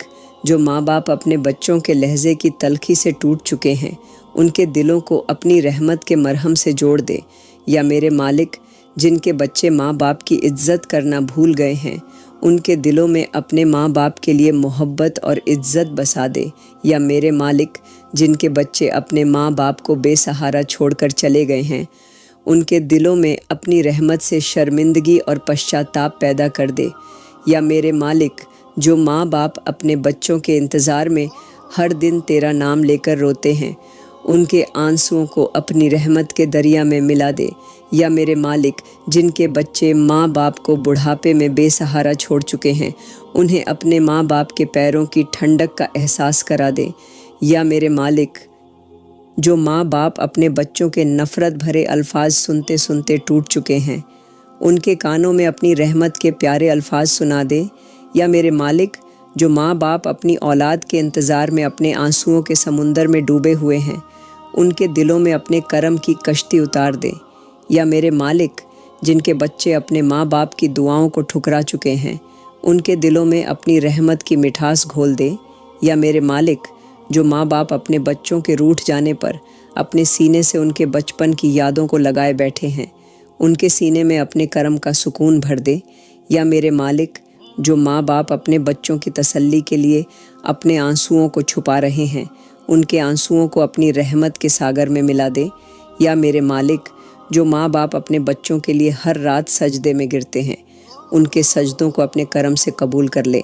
Speaker 1: جو ماں باپ اپنے بچوں کے لہجے کی تلخی سے ٹوٹ چکے ہیں، ان کے دلوں کو اپنی رحمت کے مرہم سے جوڑ دے۔ یا میرے مالک، جن کے بچے ماں باپ کی عزت کرنا بھول گئے ہیں، ان کے دلوں میں اپنے ماں باپ کے لیے محبت اور عزت بسا دے۔ یا میرے مالک، جن کے بچے اپنے ماں باپ کو بے سہارا چھوڑ کر چلے گئے ہیں، ان کے دلوں میں اپنی رحمت سے شرمندگی اور پشچاتاپ پیدا کر دے۔ یا میرے مالک، جو ماں باپ اپنے بچوں کے انتظار میں ہر دن تیرا نام لے کر روتے ہیں، ان کے آنسوؤں کو اپنی رحمت کے دریا میں ملا دے۔ یا میرے مالک، جن کے بچے ماں باپ کو بڑھاپے میں بے سہارا چھوڑ چکے ہیں، انہیں اپنے ماں باپ کے پیروں کی ٹھنڈک کا احساس کرا دے۔ یا میرے مالک، جو ماں باپ اپنے بچوں کے نفرت بھرے الفاظ سنتے سنتے ٹوٹ چکے ہیں، ان کے کانوں میں اپنی رحمت کے پیارے الفاظ سنا دے۔ یا میرے مالک، جو ماں باپ اپنی اولاد کے انتظار میں اپنے آنسوؤں کے سمندر میں ڈوبے ہوئے ہیں، ان کے دلوں میں اپنے کرم کی کشتی اتار دے۔ یا میرے مالک، جن کے بچے اپنے ماں باپ کی دعاؤں کو ٹھکرا چکے ہیں، ان کے دلوں میں اپنی رحمت کی مٹھاس گھول دے۔ یا میرے مالک، جو ماں باپ اپنے بچوں کے روٹھ جانے پر اپنے سینے سے ان کے بچپن کی یادوں کو لگائے بیٹھے ہیں، ان کے سینے میں اپنے کرم کا سکون بھر دے۔ یا میرے مالک، جو ماں باپ اپنے بچوں کی تسلی کے لیے اپنے آنسوؤں کو چھپا رہے ہیں، ان کے آنسوؤں کو اپنی رحمت کے ساگر میں ملا دے۔ یا میرے مالک، جو ماں باپ اپنے بچوں کے لیے ہر رات سجدے میں گرتے ہیں، ان کے سجدوں کو اپنے کرم سے قبول کر لے۔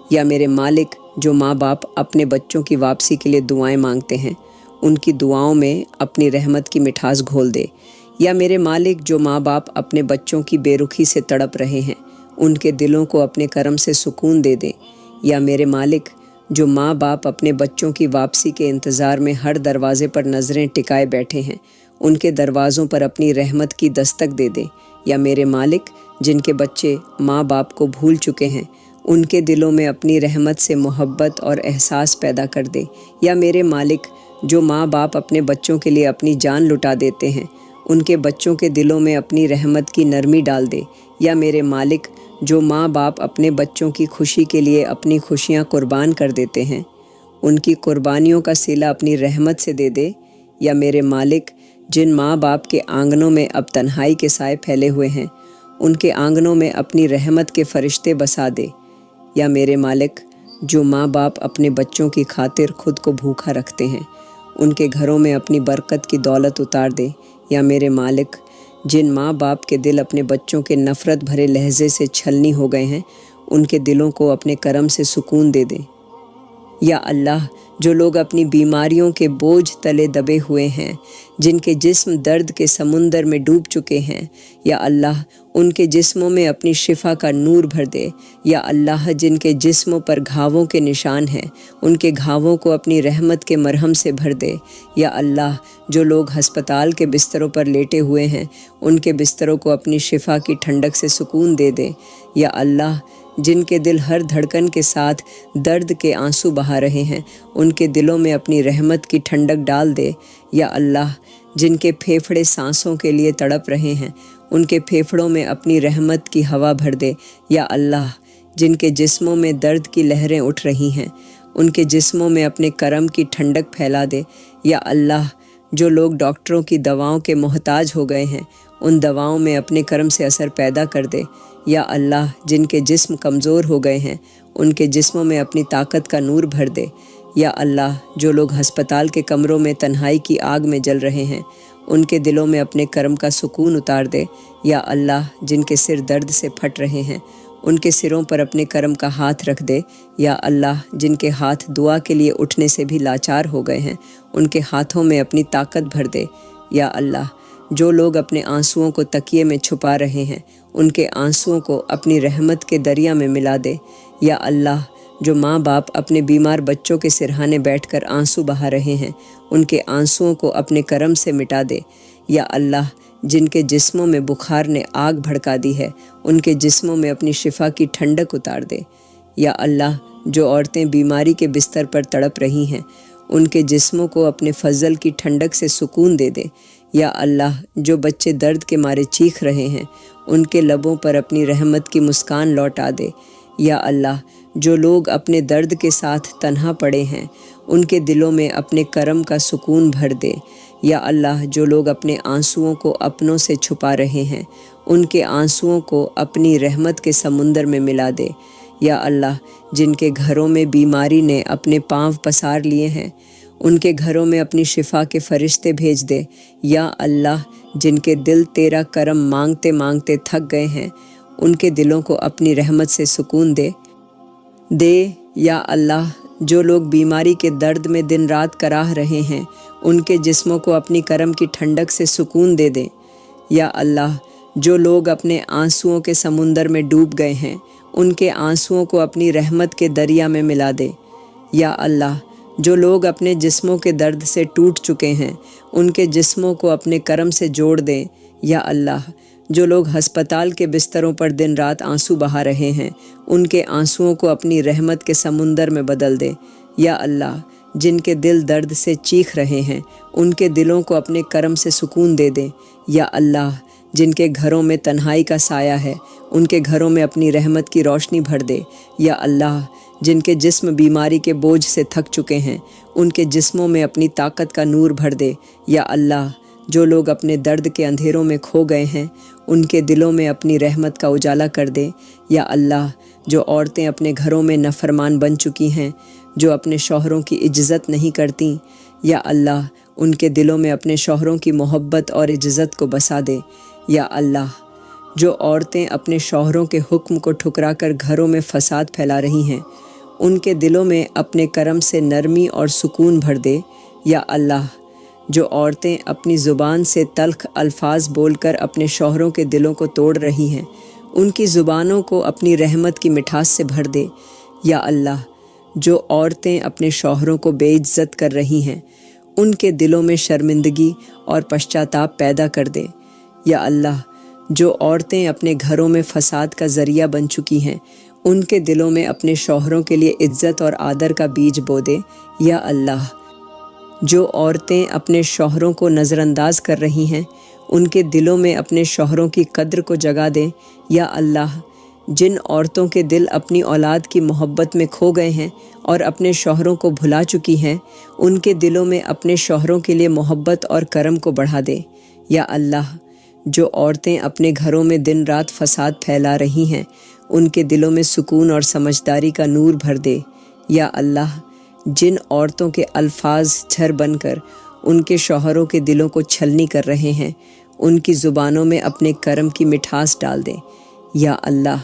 Speaker 1: یا میرے مالک جو ماں باپ اپنے بچوں کی واپسی کے لیے دعائیں مانگتے ہیں ان کی دعاؤں میں اپنی رحمت کی مٹھاس گھول دے۔ یا میرے مالک جو ماں باپ اپنے بچوں کی بے رخی سے تڑپ رہے ہیں ان کے دلوں کو اپنے کرم سے سکون دے دے۔ یا میرے مالک جو ماں باپ اپنے بچوں کی واپسی کے انتظار میں ہر دروازے پر نظریں ٹکائے بیٹھے ہیں ان کے دروازوں پر اپنی رحمت کی دستک دے دے۔ یا میرے مالک جن کے بچے ماں باپ کو بھول چکے ہیں ان کے دلوں میں اپنی رحمت سے محبت اور احساس پیدا کر دے۔ یا میرے مالک جو ماں باپ اپنے بچوں کے لیے اپنی جان لٹا دیتے ہیں ان کے بچوں کے دلوں میں اپنی رحمت کی نرمی ڈال دے۔ یا میرے مالک جو ماں باپ اپنے بچوں کی خوشی کے لیے اپنی خوشیاں قربان کر دیتے ہیں ان کی قربانیوں کا صلہ اپنی رحمت سے دے دے۔ یا میرے مالک جن ماں باپ کے آنگنوں میں اب تنہائی کے سائے پھیلے ہوئے ہیں ان کے آنگنوں میں اپنی رحمت کے فرشتے بسا دے۔ یا میرے مالک جو ماں باپ اپنے بچوں کی خاطر خود کو بھوکا رکھتے ہیں ان کے گھروں میں اپنی برکت کی دولت اتار دے۔ یا میرے مالک جن ماں باپ کے دل اپنے بچوں کے نفرت بھرے لہجے سے چھلنی ہو گئے ہیں ان کے دلوں کو اپنے کرم سے سکون دے دے۔ یا اللہ جو لوگ اپنی بیماریوں کے بوجھ تلے دبے ہوئے ہیں جن کے جسم درد کے سمندر میں ڈوب چکے ہیں یا اللہ ان کے جسموں میں اپنی شفا کا نور بھر دے۔ یا اللہ جن کے جسموں پر گھاووں کے نشان ہیں ان کے گھاووں کو اپنی رحمت کے مرہم سے بھر دے۔ یا اللہ جو لوگ ہسپتال کے بستروں پر لیٹے ہوئے ہیں ان کے بستروں کو اپنی شفا کی ٹھنڈک سے سکون دے دے۔ یا اللہ جن کے دل ہر دھڑکن کے ساتھ درد کے آنسو بہا رہے ہیں ان کے دلوں میں اپنی رحمت کی ٹھنڈک ڈال دے۔ یا اللہ جن کے پھیپھڑے سانسوں کے لیے تڑپ رہے ہیں ان کے پھیپھڑوں میں اپنی رحمت کی ہوا بھر دے۔ یا اللہ جن کے جسموں میں درد کی لہریں اٹھ رہی ہیں ان کے جسموں میں اپنے کرم کی ٹھنڈک پھیلا دے۔ یا اللہ جو لوگ ڈاکٹروں کی دواؤں کے محتاج ہو گئے ہیں ان دواؤں میں اپنے کرم سے اثر پیدا کر دے۔ یا اللہ جن کے جسم کمزور ہو گئے ہیں ان کے جسموں میں اپنی طاقت کا نور بھر دے۔ یا اللہ جو لوگ ہسپتال کے کمروں میں تنہائی کی آگ میں جل رہے ہیں ان کے دلوں میں اپنے کرم کا سکون اتار دے۔ یا اللہ جن کے سر درد سے پھٹ رہے ہیں ان کے سروں پر اپنے کرم کا ہاتھ رکھ دے۔ یا اللہ جن کے ہاتھ دعا کے لیے اٹھنے سے بھی لاچار ہو گئے ہیں ان کے ہاتھوں میں اپنی طاقت بھر دے۔ یا اللہ جو لوگ اپنے آنسوؤں کو تکیے میں چھپا رہے ہیں ان کے آنسوؤں کو اپنی رحمت کے دریا میں ملا دے۔ یا اللہ جو ماں باپ اپنے بیمار بچوں کے سرہانے بیٹھ کر آنسو بہا رہے ہیں ان کے آنسوؤں کو اپنے کرم سے مٹا دے۔ یا اللہ جن کے جسموں میں بخار نے آگ بھڑکا دی ہے ان کے جسموں میں اپنی شفا کی ٹھنڈک اتار دے۔ یا اللہ جو عورتیں بیماری کے بستر پر تڑپ رہی ہیں ان کے جسموں کو اپنے فضل کی ٹھنڈک سے سکون دے دے۔ یا اللہ جو بچے درد کے مارے چیخ رہے ہیں ان کے لبوں پر اپنی رحمت کی مسکان لوٹا دے۔ یا اللہ جو لوگ اپنے درد کے ساتھ تنہا پڑے ہیں ان کے دلوں میں اپنے کرم کا سکون بھر دے۔ یا اللہ جو لوگ اپنے آنسوؤں کو اپنوں سے چھپا رہے ہیں ان کے آنسوؤں کو اپنی رحمت کے سمندر میں ملا دے۔ یا اللہ جن کے گھروں میں بیماری نے اپنے پاؤں پسار لیے ہیں ان کے گھروں میں اپنی شفا کے فرشتے بھیج دے۔ یا اللہ جن کے دل تیرا کرم مانگتے مانگتے تھک گئے ہیں ان کے دلوں کو اپنی رحمت سے سکون دے۔ یا اللہ جو لوگ بیماری کے درد میں دن رات کراہ رہے ہیں ان کے جسموں کو اپنی کرم کی ٹھنڈک سے سکون دے دے۔ یا اللہ جو لوگ اپنے آنسوؤں کے سمندر میں ڈوب گئے ہیں ان کے آنسوؤں کو اپنی رحمت کے دریا میں ملا دے۔ یا اللہ جو لوگ اپنے جسموں کے درد سے ٹوٹ چکے ہیں ان کے جسموں کو اپنے کرم سے جوڑ دیں۔ یا اللہ جو لوگ ہسپتال کے بستروں پر دن رات آنسو بہا رہے ہیں ان کے آنسوؤں کو اپنی رحمت کے سمندر میں بدل دے۔ یا اللہ جن کے دل درد سے چیخ رہے ہیں ان کے دلوں کو اپنے کرم سے سکون دے دے۔ یا اللہ جن کے گھروں میں تنہائی کا سایہ ہے ان کے گھروں میں اپنی رحمت کی روشنی بھر دے۔ یا اللہ جن کے جسم بیماری کے بوجھ سے تھک چکے ہیں ان کے جسموں میں اپنی طاقت کا نور بھر دے۔ یا اللہ جو لوگ اپنے درد کے اندھیروں میں کھو گئے ہیں ان کے دلوں میں اپنی رحمت کا اجالا کر دے۔ یا اللہ جو عورتیں اپنے گھروں میں نافرمان بن چکی ہیں جو اپنے شوہروں کی عزت نہیں کرتیں یا اللہ ان کے دلوں میں اپنے شوہروں کی محبت اور عزت کو بسا دے۔ یا اللہ جو عورتیں اپنے شوہروں کے حکم کو ٹھکرا کر گھروں میں فساد پھیلا رہی ہیں، ان کے دلوں میں اپنے کرم سے نرمی اور سکون بھر دے۔ یا اللہ، جو عورتیں اپنی زبان سے تلخ الفاظ بول کر اپنے شوہروں کے دلوں کو توڑ رہی ہیں، ان کی زبانوں کو اپنی رحمت کی مٹھاس سے بھر دے۔ یا اللہ، جو عورتیں اپنے شوہروں کو بے عزت کر رہی ہیں، ان کے دلوں میں شرمندگی اور پشچاتاپ پیدا کر دے۔ یا اللہ، جو عورتیں اپنے گھروں میں فساد کا ذریعہ بن چکی ہیں، ان کے دلوں میں اپنے شوہروں کے لیے عزت اور آدر کا بیج بو دے۔ یا اللہ، جو عورتیں اپنے شوہروں کو نظر انداز کر رہی ہیں، ان کے دلوں میں اپنے شوہروں کی قدر کو جگا دے۔ یا اللہ، جن عورتوں کے دل اپنی اولاد کی محبت میں کھو گئے ہیں اور اپنے شوہروں کو بھلا چکی ہیں، ان کے دلوں میں اپنے شوہروں کے لیے محبت اور کرم کو بڑھا دے۔ یا اللہ، جو عورتیں اپنے گھروں میں دن رات فساد پھیلا رہی ہیں، ان کے دلوں میں سکون اور سمجھداری کا نور بھر دے۔ یا اللہ، جن عورتوں کے الفاظ جھر بن کر ان کے شوہروں کے دلوں کو چھلنی کر رہے ہیں، ان کی زبانوں میں اپنے کرم کی مٹھاس ڈال دے۔ یا اللہ،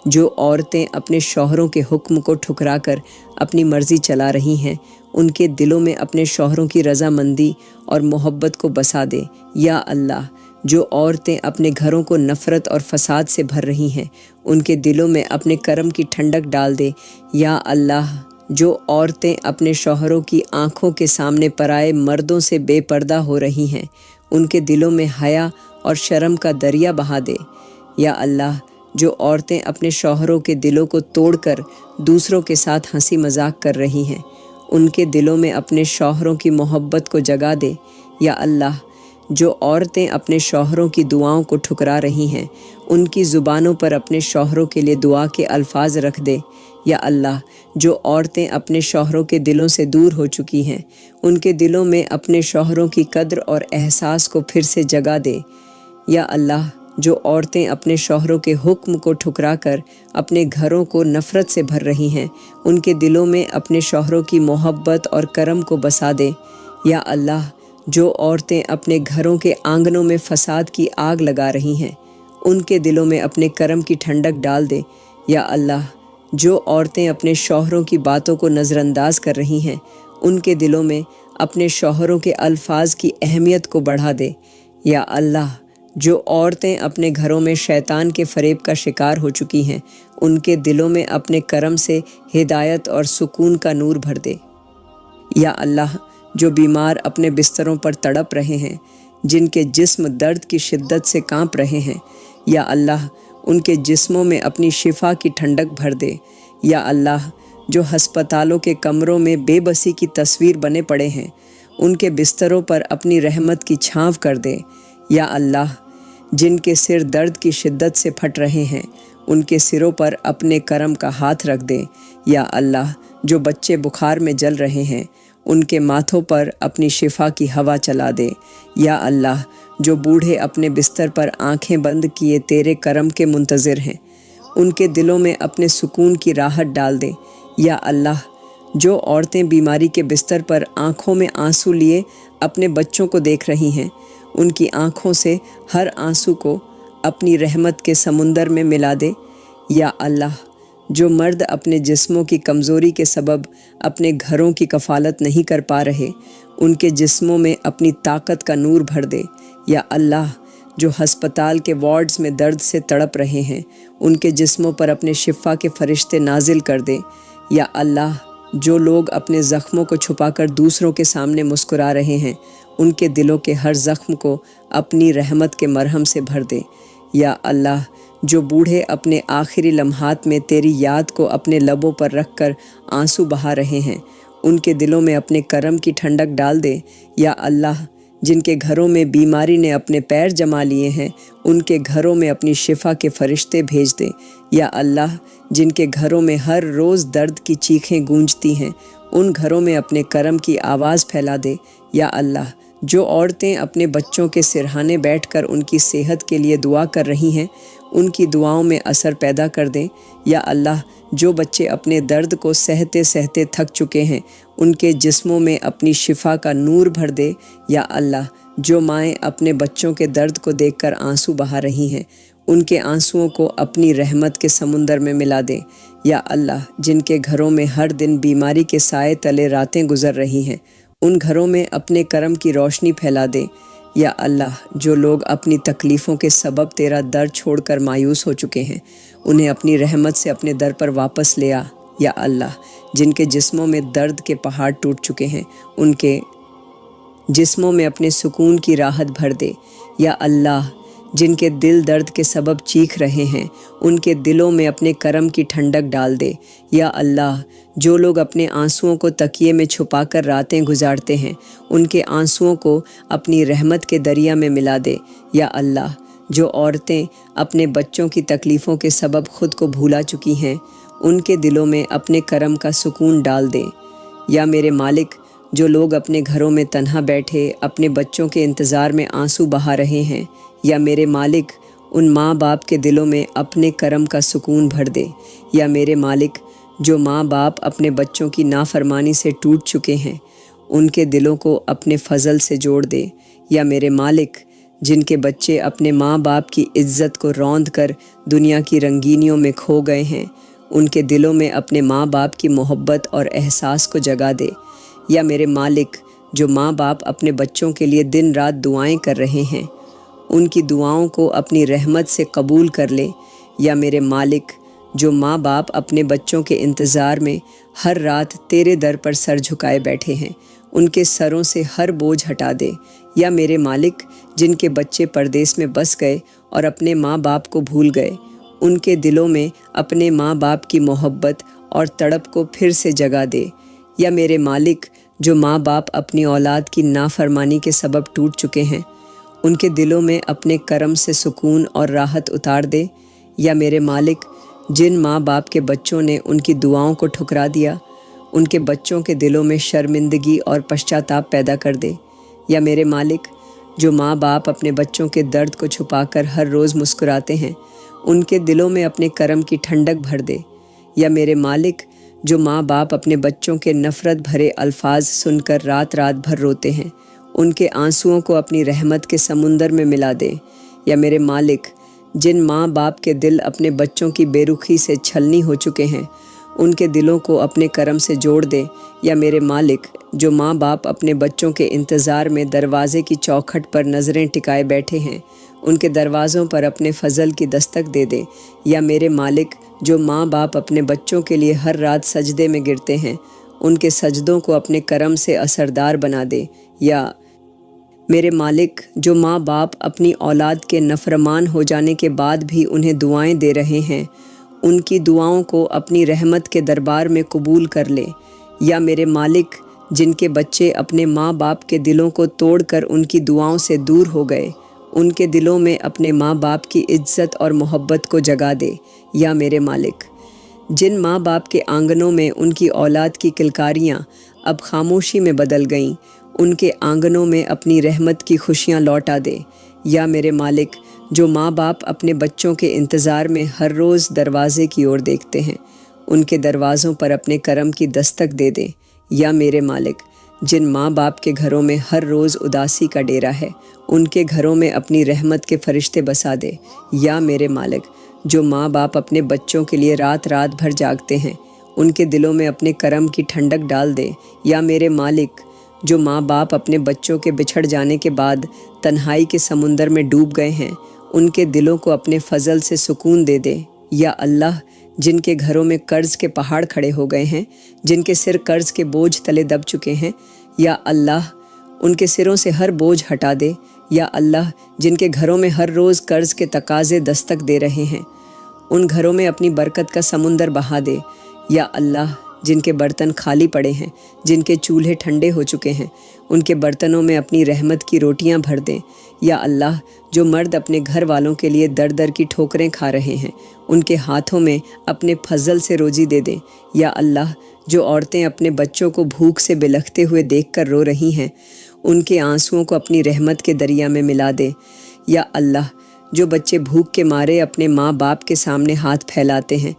Speaker 1: جو عورتیں اپنے شوہروں کے حکم کو ٹھکرا کر اپنی مرضی چلا رہی ہیں، ان کے دلوں میں اپنے شوہروں کی رضامندی اور محبت کو بسا دے۔ یا اللہ، جو عورتیں اپنے گھروں کو نفرت اور فساد سے بھر رہی ہیں، ان کے دلوں میں اپنے کرم کی ٹھنڈک ڈال دے۔ یا اللہ، جو عورتیں اپنے شوہروں کی آنکھوں کے سامنے پرائے مردوں سے بے پردہ ہو رہی ہیں، ان کے دلوں میں حیا اور شرم کا دریا بہا دے۔ یا اللہ، جو عورتیں اپنے شوہروں کے دلوں کو توڑ کر دوسروں کے ساتھ ہنسی مذاق کر رہی ہیں، ان کے دلوں میں اپنے شوہروں کی محبت کو جگا دے۔ یا اللہ، جو عورتیں اپنے شوہروں کی دعاؤں کو ٹھکرا رہی ہیں، ان کی زبانوں پر اپنے شوہروں کے لیے دعا کے الفاظ رکھ دے۔ یا اللہ، جو عورتیں اپنے شوہروں کے دلوں سے دور ہو چکی ہیں، ان کے دلوں میں اپنے شوہروں کی قدر اور احساس کو پھر سے جگا دے۔ یا اللہ، جو عورتیں اپنے شوہروں کے حکم کو ٹھکرا کر اپنے گھروں کو نفرت سے بھر رہی ہیں، ان کے دلوں میں اپنے شوہروں کی محبت اور کرم کو بسا دے۔ یا اللہ، جو عورتیں اپنے گھروں کے آنگنوں میں فساد کی آگ لگا رہی ہیں، ان کے دلوں میں اپنے کرم کی ٹھنڈک ڈال دے۔ یا اللہ، جو عورتیں اپنے شوہروں کی باتوں کو نظر انداز کر رہی ہیں، ان کے دلوں میں اپنے شوہروں کے الفاظ کی اہمیت کو بڑھا دے۔ یا اللہ، جو عورتیں اپنے گھروں میں شیطان کے فریب کا شکار ہو چکی ہیں، ان کے دلوں میں اپنے کرم سے ہدایت اور سکون کا نور بھر دے۔ یا اللہ، جو بیمار اپنے بستروں پر تڑپ رہے ہیں، جن کے جسم درد کی شدت سے کانپ رہے ہیں، یا اللہ، ان کے جسموں میں اپنی شفا کی ٹھنڈک بھر دے۔ یا اللہ، جو ہسپتالوں کے کمروں میں بے بسی کی تصویر بنے پڑے ہیں، ان کے بستروں پر اپنی رحمت کی چھاؤں کر دے۔ یا اللہ، جن کے سر درد کی شدت سے پھٹ رہے ہیں، ان کے سروں پر اپنے کرم کا ہاتھ رکھ دے۔ یا اللہ، جو بچے بخار میں جل رہے ہیں، ان کے ماتھوں پر اپنی شفا کی ہوا چلا دے۔ یا اللہ، جو بوڑھے اپنے بستر پر آنکھیں بند کیے تیرے کرم کے منتظر ہیں، ان کے دلوں میں اپنے سکون کی راحت ڈال دے۔ یا اللہ، جو عورتیں بیماری کے بستر پر آنکھوں میں آنسو لیے اپنے بچوں کو دیکھ رہی ہیں، ان کی آنکھوں سے ہر آنسو کو اپنی رحمت کے سمندر میں ملا دے۔ یا اللہ، جو مرد اپنے جسموں کی کمزوری کے سبب اپنے گھروں کی کفالت نہیں کر پا رہے، ان کے جسموں میں اپنی طاقت کا نور بھر دے۔ یا اللہ، جو ہسپتال کے وارڈز میں درد سے تڑپ رہے ہیں، ان کے جسموں پر اپنے شفا کے فرشتے نازل کر دے۔ یا اللہ، جو لوگ اپنے زخموں کو چھپا کر دوسروں کے سامنے مسکرا رہے ہیں، ان کے دلوں کے ہر زخم کو اپنی رحمت کے مرہم سے بھر دے۔ یا اللہ، جو بوڑھے اپنے آخری لمحات میں تیری یاد کو اپنے لبوں پر رکھ کر آنسو بہا رہے ہیں، ان کے دلوں میں اپنے کرم کی ٹھنڈک ڈال دے۔ یا اللہ، جن کے گھروں میں بیماری نے اپنے پیر جما لیے ہیں، ان کے گھروں میں اپنی شفا کے فرشتے بھیج دے۔ یا اللہ، جن کے گھروں میں ہر روز درد کی چیخیں گونجتی ہیں، ان گھروں میں اپنے کرم کی آواز پھیلا دے۔ یا اللہ، جو عورتیں اپنے بچوں کے سرہانے بیٹھ کر ان کی صحت کے لیے دعا کر رہی ہیں، ان کی دعاؤں میں اثر پیدا کر دیں۔ یا اللہ، جو بچے اپنے درد کو سہتے سہتے تھک چکے ہیں، ان کے جسموں میں اپنی شفا کا نور بھر دے۔ یا اللہ، جو مائیں اپنے بچوں کے درد کو دیکھ کر آنسو بہا رہی ہیں، ان کے آنسوؤں کو اپنی رحمت کے سمندر میں ملا دے۔ یا اللہ، جن کے گھروں میں ہر دن بیماری کے سائے تلے راتیں گزر رہی ہیں، ان گھروں میں اپنے کرم کی روشنی پھیلا دے۔ یا اللہ، جو لوگ اپنی تکلیفوں کے سبب تیرا در چھوڑ کر مایوس ہو چکے ہیں، انہیں اپنی رحمت سے اپنے در پر واپس لے آ۔ یا اللہ، جن کے جسموں میں درد کے پہاڑ ٹوٹ چکے ہیں، ان کے جسموں میں اپنے سکون کی راحت بھر دے۔ یا اللہ، جن کے دل درد کے سبب چیخ رہے ہیں، ان کے دلوں میں اپنے کرم کی ٹھنڈک ڈال دے۔ یا اللہ، جو لوگ اپنے آنسوؤں کو تکیے میں چھپا کر راتیں گزارتے ہیں، ان کے آنسوؤں کو اپنی رحمت کے دریا میں ملا دے۔ یا اللہ، جو عورتیں اپنے بچوں کی تکلیفوں کے سبب خود کو بھولا چکی ہیں، ان کے دلوں میں اپنے کرم کا سکون ڈال دے۔ یا میرے مالک، جو لوگ اپنے گھروں میں تنہا بیٹھے اپنے بچوں کے انتظار میں آنسو بہا رہے ہیں، یا میرے مالک، ان ماں باپ کے دلوں میں اپنے کرم کا سکون بھر دے۔ یا میرے مالک، جو ماں باپ اپنے بچوں کی نافرمانی سے ٹوٹ چکے ہیں، ان کے دلوں کو اپنے فضل سے جوڑ دے۔ یا میرے مالک، جن کے بچے اپنے ماں باپ کی عزت کو روند کر دنیا کی رنگینیوں میں کھو گئے ہیں، ان کے دلوں میں اپنے ماں باپ کی محبت اور احساس کو جگا دے۔ یا میرے مالک، جو ماں باپ اپنے بچوں کے لیے دن رات دعائیں کر رہے ہیں، ان کی دعاؤں کو اپنی رحمت سے قبول کر لے۔ یا میرے مالک، جو ماں باپ اپنے بچوں کے انتظار میں ہر رات تیرے در پر سر جھکائے بیٹھے ہیں، ان کے سروں سے ہر بوجھ ہٹا دے۔ یا میرے مالک، جن کے بچے پردیس میں بس گئے اور اپنے ماں باپ کو بھول گئے، ان کے دلوں میں اپنے ماں باپ کی محبت اور تڑپ کو پھر سے جگا دے۔ یا میرے مالک، جو ماں باپ اپنی اولاد کی نافرمانی کے سبب ٹوٹ چکے ہیں، ان کے دلوں میں اپنے کرم سے سکون اور راحت اتار دے۔ یا میرے مالک، جن ماں باپ کے بچوں نے ان کی دعاؤں کو ٹھکرا دیا، ان کے بچوں کے دلوں میں شرمندگی اور پشچاتاپ پیدا کر دے۔ یا میرے مالک، جو ماں باپ اپنے بچوں کے درد کو چھپا کر ہر روز مسکراتے ہیں، ان کے دلوں میں اپنے کرم کی ٹھنڈک بھر دے۔ یا میرے مالک، جو ماں باپ اپنے بچوں کے نفرت بھرے الفاظ سن کر رات رات بھر روتے ہیں، ان کے آنسوؤں کو اپنی رحمت کے سمندر میں ملا دے۔ یا میرے مالک، جن ماں باپ کے دل اپنے بچوں کی بے رخی سے چھلنی ہو چکے ہیں، ان کے دلوں کو اپنے کرم سے جوڑ دے۔ یا میرے مالک، جو ماں باپ اپنے بچوں کے انتظار میں دروازے کی چوکھٹ پر نظریں ٹکائے بیٹھے ہیں، ان کے دروازوں پر اپنے فضل کی دستک دے دے۔ یا میرے مالک، جو ماں باپ اپنے بچوں کے لیے ہر رات سجدے میں گرتے ہیں، ان کے سجدوں کو اپنے کرم سے اثردار بنا دے۔ یا میرے مالک، جو ماں باپ اپنی اولاد کے نافرمان ہو جانے کے بعد بھی انہیں دعائیں دے رہے ہیں، ان کی دعاؤں کو اپنی رحمت کے دربار میں قبول کر لے۔ یا میرے مالک، جن کے بچے اپنے ماں باپ کے دلوں کو توڑ کر ان کی دعاؤں سے دور ہو گئے، ان کے دلوں میں اپنے ماں باپ کی عزت اور محبت کو جگا دے۔ یا میرے مالک، جن ماں باپ کے آنگنوں میں ان کی اولاد کی کلکاریاں اب خاموشی میں بدل گئیں، ان کے آنگنوں میں اپنی رحمت کی خوشیاں لوٹا دے۔ یا میرے مالک، جو ماں باپ اپنے بچوں کے انتظار میں ہر روز دروازے کی اور دیکھتے ہیں، ان کے دروازوں پر اپنے کرم کی دستک دے دے۔ یا میرے مالک، جن ماں باپ کے گھروں میں ہر روز اداسی کا ڈیرا ہے، ان کے گھروں میں اپنی رحمت کے فرشتے بسا دے۔ یا میرے مالک، جو ماں باپ اپنے بچوں کے لیے رات رات بھر جاگتے ہیں، ان کے دلوں میں اپنے کرم کی ٹھنڈک ڈال دے۔ یا میرے مالک، جو ماں باپ اپنے بچوں کے بچھڑ جانے کے بعد تنہائی کے سمندر میں ڈوب گئے ہیں، ان کے دلوں کو اپنے فضل سے سکون دے دے۔ یا اللہ، جن کے گھروں میں قرض کے پہاڑ کھڑے ہو گئے ہیں، جن کے سر قرض کے بوجھ تلے دب چکے ہیں، یا اللہ، ان کے سروں سے ہر بوجھ ہٹا دے۔ یا اللہ، جن کے گھروں میں ہر روز قرض کے تقاضے دستک دے رہے ہیں، ان گھروں میں اپنی برکت کا سمندر بہا دے۔ یا اللہ، جن کے برتن خالی پڑے ہیں، جن کے چولہے ٹھنڈے ہو چکے ہیں، ان کے برتنوں میں اپنی رحمت کی روٹیاں بھر دیں۔ یا اللہ، جو مرد اپنے گھر والوں کے لیے در در کی ٹھوکریں کھا رہے ہیں، ان کے ہاتھوں میں اپنے فضل سے روزی دے دیں۔ یا اللہ، جو عورتیں اپنے بچوں کو بھوک سے بلکتے ہوئے دیکھ کر رو رہی ہیں، ان کے آنسوؤں کو اپنی رحمت کے دریا میں ملا دے۔ یا اللہ، جو بچے بھوک کے مارے اپنے ماں باپ کے سامنے ہاتھ پھیلاتے ہیں،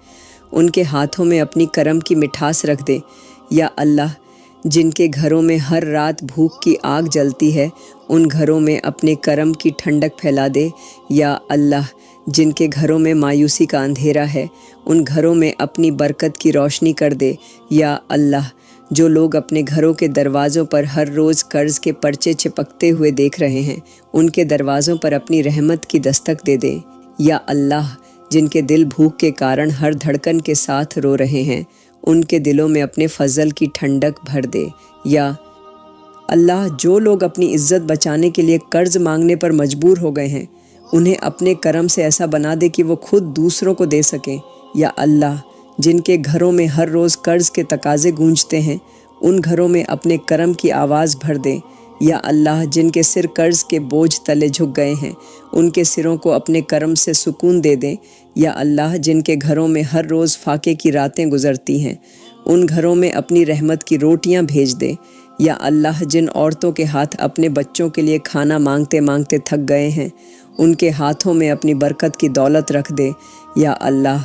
Speaker 1: ان کے ہاتھوں میں اپنی کرم کی مٹھاس رکھ دے۔ یا اللہ، جن کے گھروں میں ہر رات بھوک کی آگ جلتی ہے، ان گھروں میں اپنے کرم کی ٹھنڈک پھیلا دے۔ یا اللہ، جن کے گھروں میں مایوسی کا اندھیرا ہے ان گھروں میں اپنی برکت کی روشنی کر دے۔ یا اللہ، جو لوگ اپنے گھروں کے دروازوں پر ہر روز قرض کے پرچے چپکتے ہوئے دیکھ رہے ہیں ان کے دروازوں پر اپنی رحمت کی دستک دے دے۔ یا اللہ، جن کے دل بھوک کے کارن ہر دھڑکن کے ساتھ رو رہے ہیں ان کے دلوں میں اپنے فضل کی ٹھنڈک بھر دے۔ یا اللہ، جو لوگ اپنی عزت بچانے کے لیے قرض مانگنے پر مجبور ہو گئے ہیں انہیں اپنے کرم سے ایسا بنا دے کہ وہ خود دوسروں کو دے سکیں۔ یا اللہ، جن کے گھروں میں ہر روز قرض کے تقاضے گونجتے ہیں ان گھروں میں اپنے کرم کی آواز بھر دے۔ یا اللہ، جن کے سر قرض کے بوجھ تلے جھک گئے ہیں ان کے سروں کو اپنے کرم سے سکون دے دیں۔ یا اللہ، جن کے گھروں میں ہر روز فاقے کی راتیں گزرتی ہیں ان گھروں میں اپنی رحمت کی روٹیاں بھیج دے۔ یا اللہ، جن عورتوں کے ہاتھ اپنے بچوں کے لیے کھانا مانگتے مانگتے تھک گئے ہیں ان کے ہاتھوں میں اپنی برکت کی دولت رکھ دے۔ یا اللہ،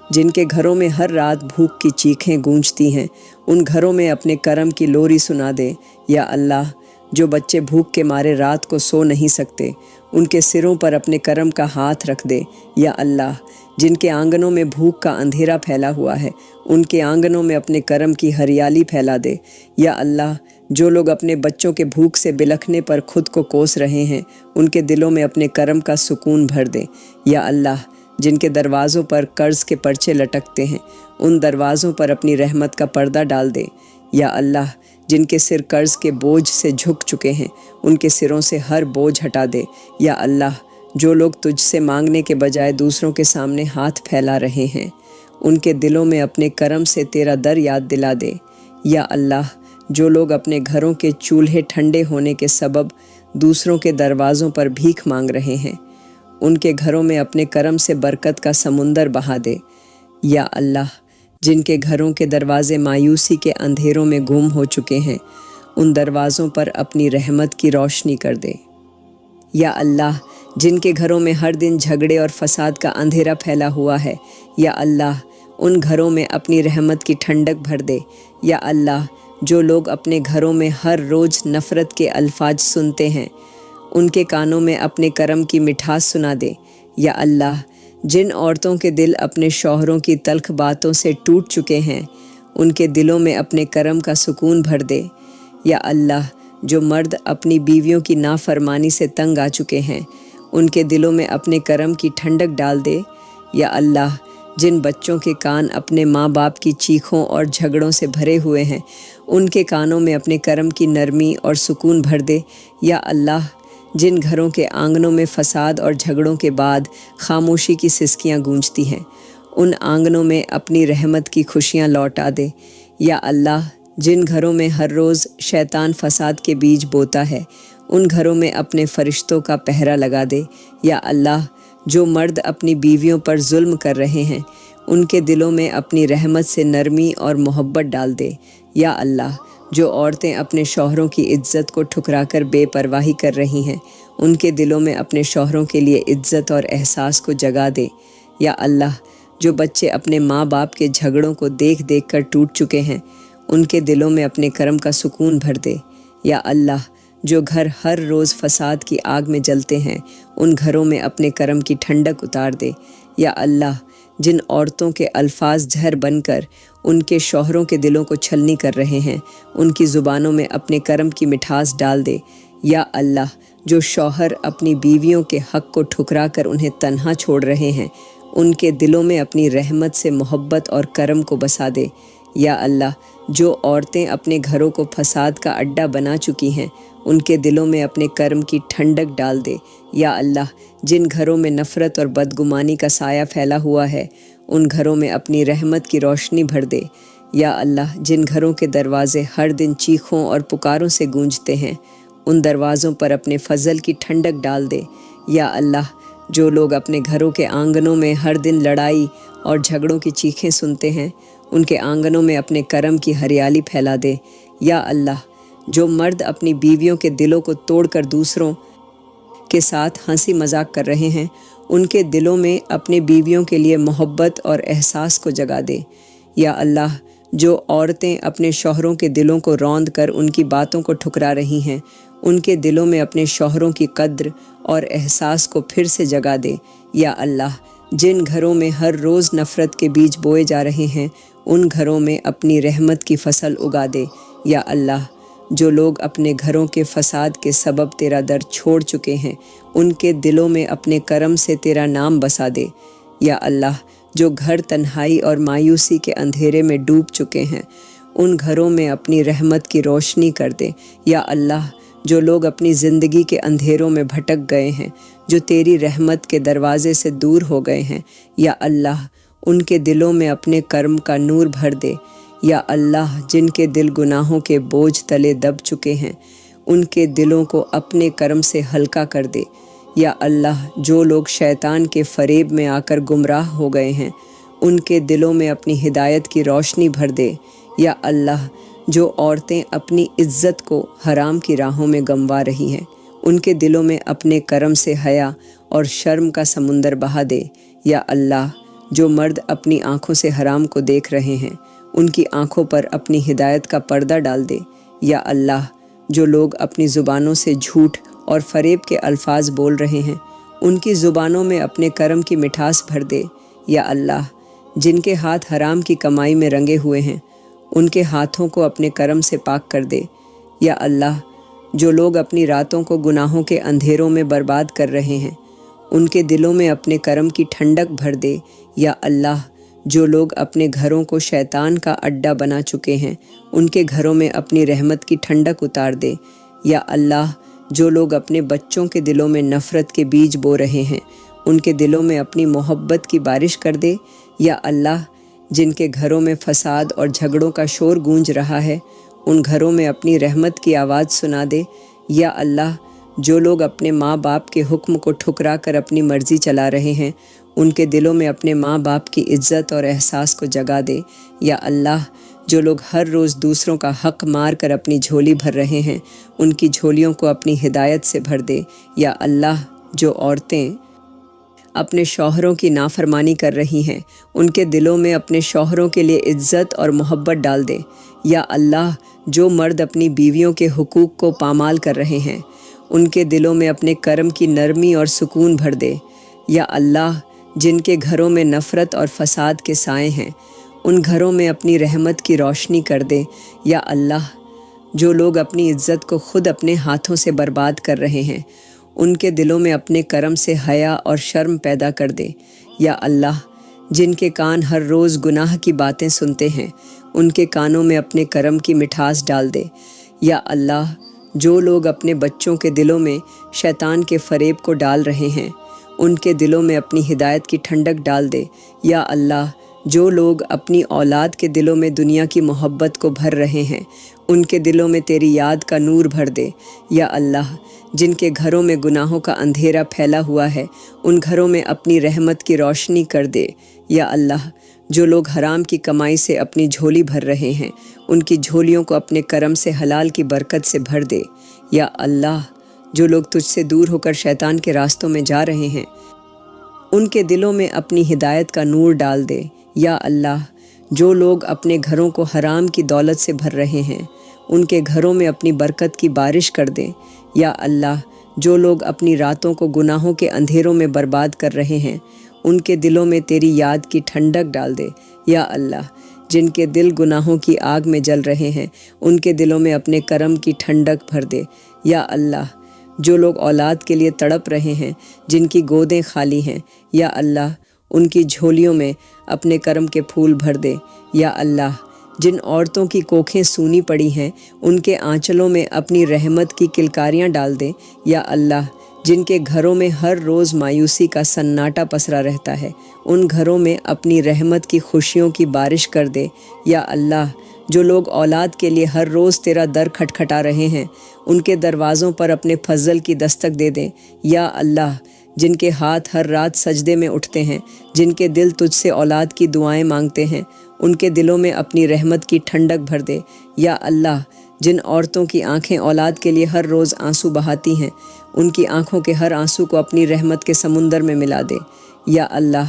Speaker 1: جن کے گھروں میں ہر رات بھوک کی چیخیں گونجتی ہیں ان گھروں میں اپنے کرم کی لوری سنا دے۔ یا اللہ، جو بچے بھوک کے مارے رات کو سو نہیں سکتے ان کے سروں پر اپنے کرم کا ہاتھ رکھ دے۔ یا اللہ، جن کے آنگنوں میں بھوک کا اندھیرا پھیلا ہوا ہے ان کے آنگنوں میں اپنے کرم کی ہریالی پھیلا دے۔ یا اللہ، جو لوگ اپنے بچوں کے بھوک سے بلکنے پر خود کو کوس رہے ہیں ان کے دلوں میں اپنے کرم کا سکون بھر دے۔ یا اللہ، جن کے دروازوں پر قرض کے پرچے لٹکتے ہیں ان دروازوں پر اپنی رحمت کا پردہ ڈال دے۔ یا اللہ، جن کے سر قرض کے بوجھ سے جھک چکے ہیں ان کے سروں سے ہر بوجھ ہٹا دے۔ یا اللہ، جو لوگ تجھ سے مانگنے کے بجائے دوسروں کے سامنے ہاتھ پھیلا رہے ہیں ان کے دلوں میں اپنے کرم سے تیرا در یاد دلا دے۔ یا اللہ، جو لوگ اپنے گھروں کے چولہے ٹھنڈے ہونے کے سبب دوسروں کے دروازوں پر بھیک مانگ رہے ہیں ان کے گھروں میں اپنے کرم سے برکت کا سمندر بہا دے۔ یا اللہ، جن کے گھروں کے دروازے مایوسی کے اندھیروں میں گم ہو چکے ہیں ان دروازوں پر اپنی رحمت کی روشنی کر دے۔ یا اللہ، جن کے گھروں میں ہر دن جھگڑے اور فساد کا اندھیرا پھیلا ہوا ہے یا اللہ، ان گھروں میں اپنی رحمت کی ٹھنڈک بھر دے۔ یا اللہ، جو لوگ اپنے گھروں میں ہر روز نفرت کے الفاظ سنتے ہیں ان کے کانوں میں اپنے کرم کی مٹھاس سنا دے۔ یا اللہ، جن عورتوں کے دل اپنے شوہروں کی تلخ باتوں سے ٹوٹ چکے ہیں ان کے دلوں میں اپنے کرم کا سکون بھر دے۔ یا اللہ، جو مرد اپنی بیویوں کی نافرمانی سے تنگ آ چکے ہیں ان کے دلوں میں اپنے کرم کی ٹھنڈک ڈال دے۔ یا اللہ، جن بچوں کے کان اپنے ماں باپ کی چیخوں اور جھگڑوں سے بھرے ہوئے ہیں ان کے کانوں میں اپنے کرم کی نرمی اور سکون بھر دے۔ یا اللہ، جن گھروں کے آنگنوں میں فساد اور جھگڑوں کے بعد خاموشی کی سسکیاں گونجتی ہیں ان آنگنوں میں اپنی رحمت کی خوشیاں لوٹا دے۔ یا اللہ، جن گھروں میں ہر روز شیطان فساد کے بیج بوتا ہے ان گھروں میں اپنے فرشتوں کا پہرا لگا دے۔ یا اللہ، جو مرد اپنی بیویوں پر ظلم کر رہے ہیں ان کے دلوں میں اپنی رحمت سے نرمی اور محبت ڈال دے۔ یا اللہ، جو عورتیں اپنے شوہروں کی عزت کو ٹھکرا کر بے پرواہی کر رہی ہیں ان کے دلوں میں اپنے شوہروں کے لیے عزت اور احساس کو جگا دے۔ یا اللہ، جو بچے اپنے ماں باپ کے جھگڑوں کو دیکھ دیکھ کر ٹوٹ چکے ہیں ان کے دلوں میں اپنے کرم کا سکون بھر دے۔ یا اللہ، جو گھر ہر روز فساد کی آگ میں جلتے ہیں ان گھروں میں اپنے کرم کی ٹھنڈک اتار دے۔ یا اللہ، جن عورتوں کے الفاظ زہر بن کر ان کے شوہروں کے دلوں کو چھلنی کر رہے ہیں ان کی زبانوں میں اپنے کرم کی مٹھاس ڈال دے۔ یا اللہ، جو شوہر اپنی بیویوں کے حق کو ٹھکرا کر انہیں تنہا چھوڑ رہے ہیں ان کے دلوں میں اپنی رحمت سے محبت اور کرم کو بسا دے۔ یا اللہ، جو عورتیں اپنے گھروں کو فساد کا اڈا بنا چکی ہیں ان کے دلوں میں اپنے کرم کی ٹھنڈک ڈال دے۔ یا اللہ، جن گھروں میں نفرت اور بدگمانی کا سایہ پھیلا ہوا ہے ان گھروں میں اپنی رحمت کی روشنی بھر دے۔ یا اللہ، جن گھروں کے دروازے ہر دن چیخوں اور پکاروں سے گونجتے ہیں ان دروازوں پر اپنے فضل کی ٹھنڈک ڈال دے۔ یا اللہ، جو لوگ اپنے گھروں کے آنگنوں میں ہر دن لڑائی اور جھگڑوں کی چیخیں سنتے ہیں ان کے آنگنوں میں اپنے کرم کی ہریالی پھیلا دے۔ یا اللہ، جو مرد اپنی بیویوں کے دلوں کو توڑ کر دوسروں کے ساتھ ہنسی مذاق کر رہے ہیں ان کے دلوں میں اپنے بیویوں کے لیے محبت اور احساس کو جگا دے۔ یا اللہ، جو عورتیں اپنے شوہروں کے دلوں کو روند کر ان کی باتوں کو ٹھکرا رہی ہیں ان کے دلوں میں اپنے شوہروں کی قدر اور احساس کو پھر سے جگا دے۔ یا اللہ، جن گھروں میں ہر روز نفرت کے بیج بوئے جا رہے ہیں ان گھروں میں اپنی رحمت کی فصل اگا دے۔ یا اللہ، جو لوگ اپنے گھروں کے فساد کے سبب تیرا در چھوڑ چکے ہیں ان کے دلوں میں اپنے کرم سے تیرا نام بسا دے۔ یا اللہ، جو گھر تنہائی اور مایوسی کے اندھیرے میں ڈوب چکے ہیں ان گھروں میں اپنی رحمت کی روشنی کر دے۔ یا اللہ، جو لوگ اپنی زندگی کے اندھیروں میں بھٹک گئے ہیں، جو تیری رحمت کے دروازے سے دور ہو گئے ہیں، یا اللہ، ان کے دلوں میں اپنے کرم کا نور بھر دے۔ یا اللہ، جن کے دل گناہوں کے بوجھ تلے دب چکے ہیں ان کے دلوں کو اپنے کرم سے ہلکا کر دے۔ یا اللہ، جو لوگ شیطان کے فریب میں آ کر گمراہ ہو گئے ہیں ان کے دلوں میں اپنی ہدایت کی روشنی بھر دے۔ یا اللہ، جو عورتیں اپنی عزت کو حرام کی راہوں میں گنوا رہی ہیں ان کے دلوں میں اپنے کرم سے حیا اور شرم کا سمندر بہا دے۔ یا اللہ، جو مرد اپنی آنکھوں سے حرام کو دیکھ رہے ہیں ان کی آنکھوں پر اپنی ہدایت کا پردہ ڈال دے۔ یا اللہ، جو لوگ اپنی زبانوں سے جھوٹ اور فریب کے الفاظ بول رہے ہیں ان کی زبانوں میں اپنے کرم کی مٹھاس بھر دے۔ یا اللہ، جن کے ہاتھ حرام کی کمائی میں رنگے ہوئے ہیں ان کے ہاتھوں کو اپنے کرم سے پاک کر دے۔ یا اللہ، جو لوگ اپنی راتوں کو گناہوں کے اندھیروں میں برباد کر رہے ہیں ان کے دلوں میں اپنے کرم کی ٹھنڈک بھر دے۔ یا اللہ، جو لوگ اپنے گھروں کو شیطان کا اڈا بنا چکے ہیں ان کے گھروں میں اپنی رحمت کی ٹھنڈک اتار دے۔ یا اللہ، جو لوگ اپنے بچوں کے دلوں میں نفرت کے بیج بو رہے ہیں ان کے دلوں میں اپنی محبت کی بارش کر دے۔ یا اللہ، جن کے گھروں میں فساد اور جھگڑوں کا شور گونج رہا ہے ان گھروں میں اپنی رحمت کی آواز سنا دے۔ یا اللہ، جو لوگ اپنے ماں باپ کے حکم کو ٹھکرا کر اپنی مرضی چلا رہے ہیں ان کے دلوں میں اپنے ماں باپ کی عزت اور احساس کو جگا دے۔ یا اللہ، جو لوگ ہر روز دوسروں کا حق مار کر اپنی جھولی بھر رہے ہیں ان کی جھولیوں کو اپنی ہدایت سے بھر دے۔ یا اللہ، جو عورتیں اپنے شوہروں کی نافرمانی کر رہی ہیں ان کے دلوں میں اپنے شوہروں کے لیے عزت اور محبت ڈال دے۔ یا اللہ، جو مرد اپنی بیویوں کے حقوق کو پامال کر رہے ہیں ان کے دلوں میں اپنے کرم کی نرمی اور سکون بھر دے۔ یا اللہ، جن کے گھروں میں نفرت اور فساد کے سائے ہیں ان گھروں میں اپنی رحمت کی روشنی کر دے۔ یا اللہ، جو لوگ اپنی عزت کو خود اپنے ہاتھوں سے برباد کر رہے ہیں ان کے دلوں میں اپنے کرم سے حیا اور شرم پیدا کر دے۔ یا اللہ، جن کے کان ہر روز گناہ کی باتیں سنتے ہیں ان کے کانوں میں اپنے کرم کی مٹھاس ڈال دے۔ یا اللہ، جو لوگ اپنے بچوں کے دلوں میں شیطان کے فریب کو ڈال رہے ہیں ان کے دلوں میں اپنی ہدایت کی ٹھنڈک ڈال دے۔ یا اللہ، جو لوگ اپنی اولاد کے دلوں میں دنیا کی محبت کو بھر رہے ہیں ان کے دلوں میں تیری یاد کا نور بھر دے۔ یا اللہ، جن کے گھروں میں گناہوں کا اندھیرا پھیلا ہوا ہے ان گھروں میں اپنی رحمت کی روشنی کر دے۔ یا اللہ، جو لوگ حرام کی کمائی سے اپنی جھولی بھر رہے ہیں ان کی جھولیوں کو اپنے کرم سے حلال کی برکت سے بھر دے۔ یا اللہ، جو لوگ تجھ سے دور ہو کر شیطان کے راستوں میں جا رہے ہیں ان کے دلوں میں اپنی ہدایت کا نور ڈال دے۔ یا اللہ، جو لوگ اپنے گھروں کو حرام کی دولت سے بھر رہے ہیں ان کے گھروں میں اپنی برکت کی بارش کر دے۔ یا اللہ، جو لوگ اپنی راتوں کو گناہوں کے اندھیروں میں برباد کر رہے ہیں ان کے دلوں میں تیری یاد کی ٹھنڈک ڈال دے۔ یا اللہ، جن کے دل گناہوں کی آگ میں جل رہے ہیں ان کے دلوں میں اپنے کرم کی ٹھنڈک بھر دے۔ یا اللہ، جو لوگ اولاد کے لیے تڑپ رہے ہیں جن کی گودیں خالی ہیں، یا اللہ، ان کی جھولیوں میں اپنے کرم کے پھول بھر دے۔ یا اللہ، جن عورتوں کی کوکھیں سونی پڑی ہیں ان کے آنچلوں میں اپنی رحمت کی کلکاریاں ڈال دے۔ یا اللہ، جن کے گھروں میں ہر روز مایوسی کا سناٹا پسرا رہتا ہے ان گھروں میں اپنی رحمت کی خوشیوں کی بارش کر دے۔ یا اللہ، جو لوگ اولاد کے لیے ہر روز تیرا در کھٹکھٹا رہے ہیں ان کے دروازوں پر اپنے فضل کی دستک دے دیں۔ یا اللہ، جن کے ہاتھ ہر رات سجدے میں اٹھتے ہیں، جن کے دل تجھ سے اولاد کی دعائیں مانگتے ہیں ان کے دلوں میں اپنی رحمت کی ٹھنڈک بھر دے۔ یا اللہ، جن عورتوں کی آنکھیں اولاد کے لیے ہر روز آنسو بہاتی ہیں ان کی آنکھوں کے ہر آنسو کو اپنی رحمت کے سمندر میں ملا دے۔ یا اللہ،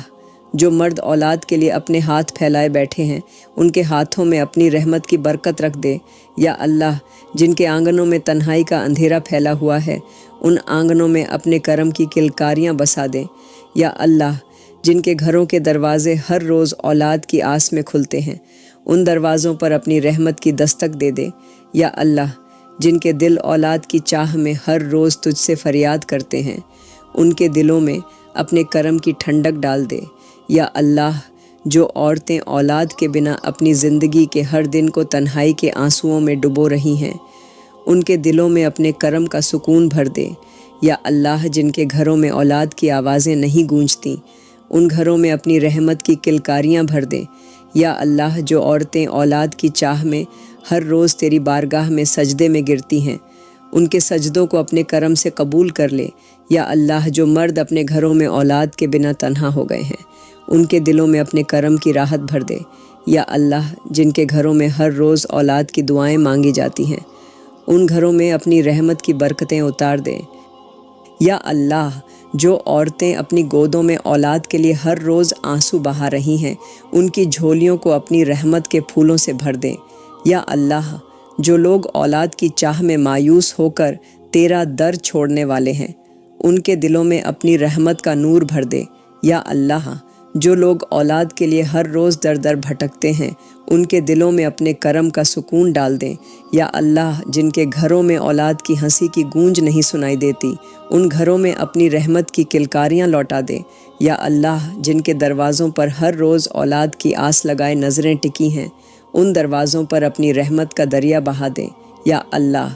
Speaker 1: جو مرد اولاد کے لیے اپنے ہاتھ پھیلائے بیٹھے ہیں ان کے ہاتھوں میں اپنی رحمت کی برکت رکھ دے۔ یا اللہ جن کے آنگنوں میں تنہائی کا اندھیرا پھیلا ہوا ہے ان آنگنوں میں اپنے کرم کی کلکاریاں بسا دے۔ یا اللہ جن کے گھروں کے دروازے ہر روز اولاد کی آس میں کھلتے ہیں ان دروازوں پر اپنی رحمت کی دستک دے دے۔ یا اللہ جن کے دل اولاد کی چاہ میں ہر روز تجھ سے فریاد کرتے ہیں ان کے دلوں میں اپنے کرم کی ٹھنڈک ڈال دے۔ یا اللہ جو عورتیں اولاد کے بنا اپنی زندگی کے ہر دن کو تنہائی کے آنسوؤں میں ڈبو رہی ہیں ان کے دلوں میں اپنے کرم کا سکون بھر دے۔ یا اللہ جن کے گھروں میں اولاد کی آوازیں نہیں گونجتیں ان گھروں میں اپنی رحمت کی کلکاریاں بھر دے۔ یا اللہ جو عورتیں اولاد کی چاہ میں ہر روز تیری بارگاہ میں سجدے میں گرتی ہیں ان کے سجدوں کو اپنے کرم سے قبول کر لے۔ یا اللہ جو مرد اپنے گھروں میں اولاد کے بنا تنہا ہو گئے ہیں ان کے دلوں میں اپنے کرم کی راحت بھر دے۔ یا اللہ جن کے گھروں میں ہر روز اولاد کی دعائیں مانگی جاتی ہیں ان گھروں میں اپنی رحمت کی برکتیں اتار دے۔ یا اللہ جو عورتیں اپنی گودوں میں اولاد کے لیے ہر روز آنسو بہا رہی ہیں ان کی جھولیوں کو اپنی رحمت کے پھولوں سے بھر دیں۔ یا اللہ جو لوگ اولاد کی چاہ میں مایوس ہو کر تیرا در چھوڑنے والے ہیں ان کے دلوں میں اپنی رحمت کا نور بھر دے۔ یا اللہ جو لوگ اولاد کے لیے ہر روز در در بھٹکتے ہیں ان کے دلوں میں اپنے کرم کا سکون ڈال دیں۔ یا اللہ جن کے گھروں میں اولاد کی ہنسی کی گونج نہیں سنائی دیتی ان گھروں میں اپنی رحمت کی کلکاریاں لوٹا دے۔ یا اللہ جن کے دروازوں پر ہر روز اولاد کی آس لگائے نظریں ٹکی ہیں ان دروازوں پر اپنی رحمت کا دریا بہا دے۔ یا اللہ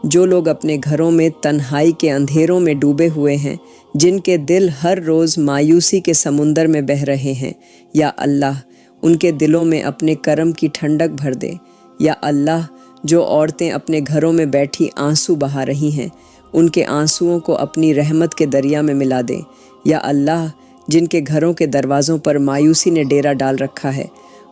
Speaker 1: جو لوگ اپنے گھروں میں تنہائی کے اندھیروں میں ڈوبے ہوئے ہیں جن کے دل ہر روز مایوسی کے سمندر میں بہہ رہے ہیں یا اللہ ان کے دلوں میں اپنے کرم کی ٹھنڈک بھر دے۔ یا اللہ جو عورتیں اپنے گھروں میں بیٹھی آنسو بہا رہی ہیں ان کے آنسوؤں کو اپنی رحمت کے دریا میں ملا دے۔ یا اللہ جن کے گھروں کے دروازوں پر مایوسی نے ڈیرا ڈال رکھا ہے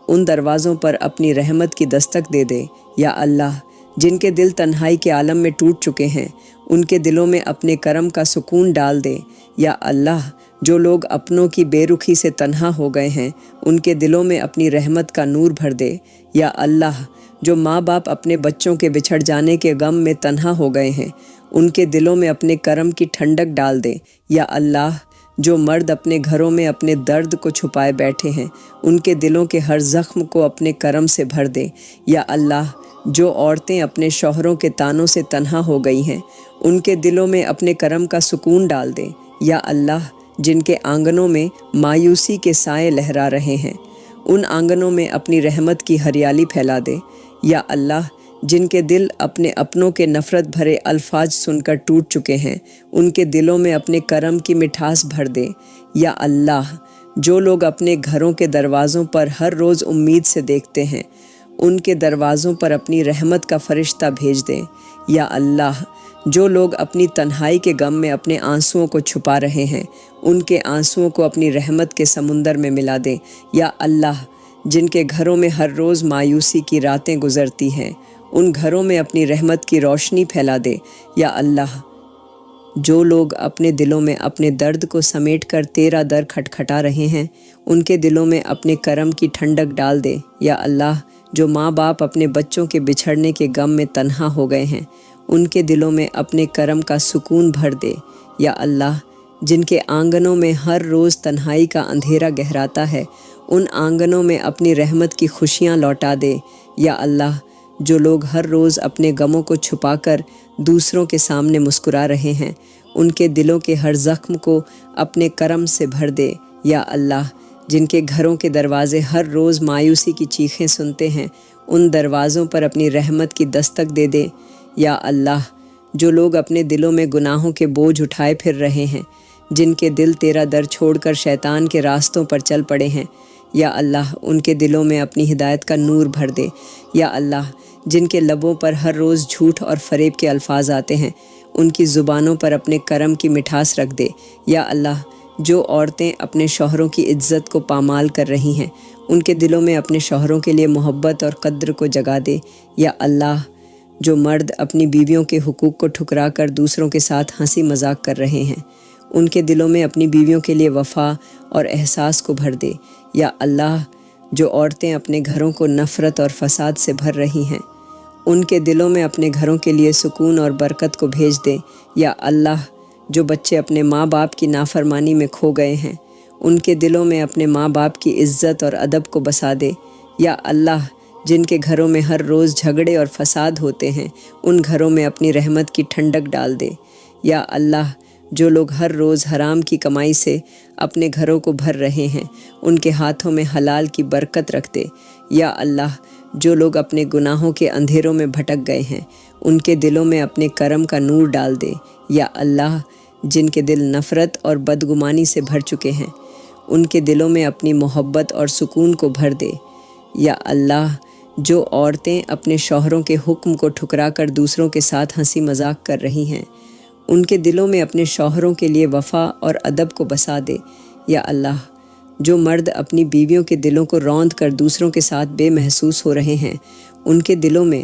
Speaker 1: ان دروازوں پر اپنی رحمت کی دستک دے دے۔ یا اللہ جن کے دل تنہائی کے عالم میں ٹوٹ چکے ہیں ان کے دلوں میں اپنے کرم کا سکون ڈال دے۔ یا اللہ جو لوگ اپنوں کی بے رخی سے تنہا ہو گئے ہیں ان کے دلوں میں اپنی رحمت کا نور بھر دے۔ یا اللہ جو ماں باپ اپنے بچوں کے بچھڑ جانے کے غم میں تنہا ہو گئے ہیں ان کے دلوں میں اپنے کرم کی ٹھنڈک ڈال دے۔ یا اللہ جو مرد اپنے گھروں میں اپنے درد کو چھپائے بیٹھے ہیں ان کے دلوں کے ہر زخم کو اپنے کرم سے بھر دے۔ یا اللہ جو عورتیں اپنے شوہروں کے تانوں سے تنہا ہو گئی ہیں ان کے دلوں میں اپنے کرم کا سکون ڈال دے۔ یا اللہ جن کے آنگنوں میں مایوسی کے سائے لہرا رہے ہیں ان آنگنوں میں اپنی رحمت کی ہریالی پھیلا دے۔ یا اللہ جن کے دل اپنے اپنوں کے نفرت بھرے الفاظ سن کر ٹوٹ چکے ہیں ان کے دلوں میں اپنے کرم کی مٹھاس بھر دے۔ یا اللہ جو لوگ اپنے گھروں کے دروازوں پر ہر روز امید سے دیکھتے ہیں ان کے دروازوں پر اپنی رحمت کا فرشتہ بھیج دے۔ یا اللہ جو لوگ اپنی تنہائی کے غم میں اپنے آنسوؤں کو چھپا رہے ہیں ان کے آنسوؤں کو اپنی رحمت کے سمندر میں ملا دے۔ یا اللہ جن کے گھروں میں ہر روز مایوسی کی راتیں گزرتی ہیں ان گھروں میں اپنی رحمت کی روشنی پھیلا دے۔ یا اللہ جو لوگ اپنے دلوں میں اپنے درد کو سمیٹ کر تیرا در کھٹکھٹا رہے ہیں ان کے دلوں میں اپنے کرم کی ٹھنڈک ڈال دے۔ یا اللہ جو ماں باپ اپنے بچوں کے بچھڑنے کے غم میں تنہا ہو گئے ہیں ان کے دلوں میں اپنے کرم کا سکون بھر دے۔ یا اللہ جن کے آنگنوں میں ہر روز تنہائی کا اندھیرا گہراتا ہے ان آنگنوں میں اپنی رحمت کی خوشیاں لوٹا دے۔ یا اللہ جو لوگ ہر روز اپنے غموں کو چھپا کر دوسروں کے سامنے مسکرا رہے ہیں ان کے دلوں کے ہر زخم کو اپنے کرم سے بھر دے۔ یا اللہ جن کے گھروں کے دروازے ہر روز مایوسی کی چیخیں سنتے ہیں ان دروازوں پر اپنی رحمت کی دستک دے دے۔ یا اللہ جو لوگ اپنے دلوں میں گناہوں کے بوجھ اٹھائے پھر رہے ہیں جن کے دل تیرا در چھوڑ کر شیطان کے راستوں پر چل پڑے ہیں یا اللہ ان کے دلوں میں اپنی ہدایت کا نور بھر دے۔ یا اللہ جن کے لبوں پر ہر روز جھوٹ اور فریب کے الفاظ آتے ہیں ان کی زبانوں پر اپنے کرم کی مٹھاس رکھ دے۔ یا اللہ جو عورتیں اپنے شوہروں کی عزت کو پامال کر رہی ہیں ان کے دلوں میں اپنے شوہروں کے لیے محبت اور قدر کو جگا دے۔ یا اللہ جو مرد اپنی بیویوں کے حقوق کو ٹھکرا کر دوسروں کے ساتھ ہنسی مذاق کر رہے ہیں ان کے دلوں میں اپنی بیویوں کے لیے وفا اور احساس کو بھر دے۔ یا اللہ، جو عورتیں اپنے گھروں کو نفرت اور فساد سے بھر رہی ہیں، ان کے دلوں میں اپنے گھروں کے لیے سکون اور برکت کو بھیج دے۔ یا اللہ، جو بچے اپنے ماں باپ کی نافرمانی میں کھو گئے ہیں، ان کے دلوں میں اپنے ماں باپ کی عزت اور ادب کو بسا دے۔ یا اللہ، جن کے گھروں میں ہر روز جھگڑے اور فساد ہوتے ہیں، ان گھروں میں اپنی رحمت کی ٹھنڈک ڈال دے۔ یا اللہ، جو لوگ ہر روز حرام کی کمائی سے اپنے گھروں کو بھر رہے ہیں، ان کے ہاتھوں میں حلال کی برکت رکھ دے۔ یا اللہ، جو لوگ اپنے گناہوں کے اندھیروں میں بھٹک گئے ہیں، ان کے دلوں میں اپنے کرم کا نور ڈال دے۔ یا اللہ، جن کے دل نفرت اور بدگمانی سے بھر چکے ہیں، ان کے دلوں میں اپنی محبت اور سکون کو بھر دے۔ یا اللہ، جو عورتیں اپنے شوہروں کے حکم کو ٹھکرا کر دوسروں کے ساتھ ہنسی مذاق کر رہی ہیں، ان کے دلوں میں اپنے شوہروں کے لیے وفا اور ادب کو بسا دے۔ یا اللہ، جو مرد اپنی بیویوں کے دلوں کو روند کر دوسروں کے ساتھ بے محسوس ہو رہے ہیں، ان کے دلوں میں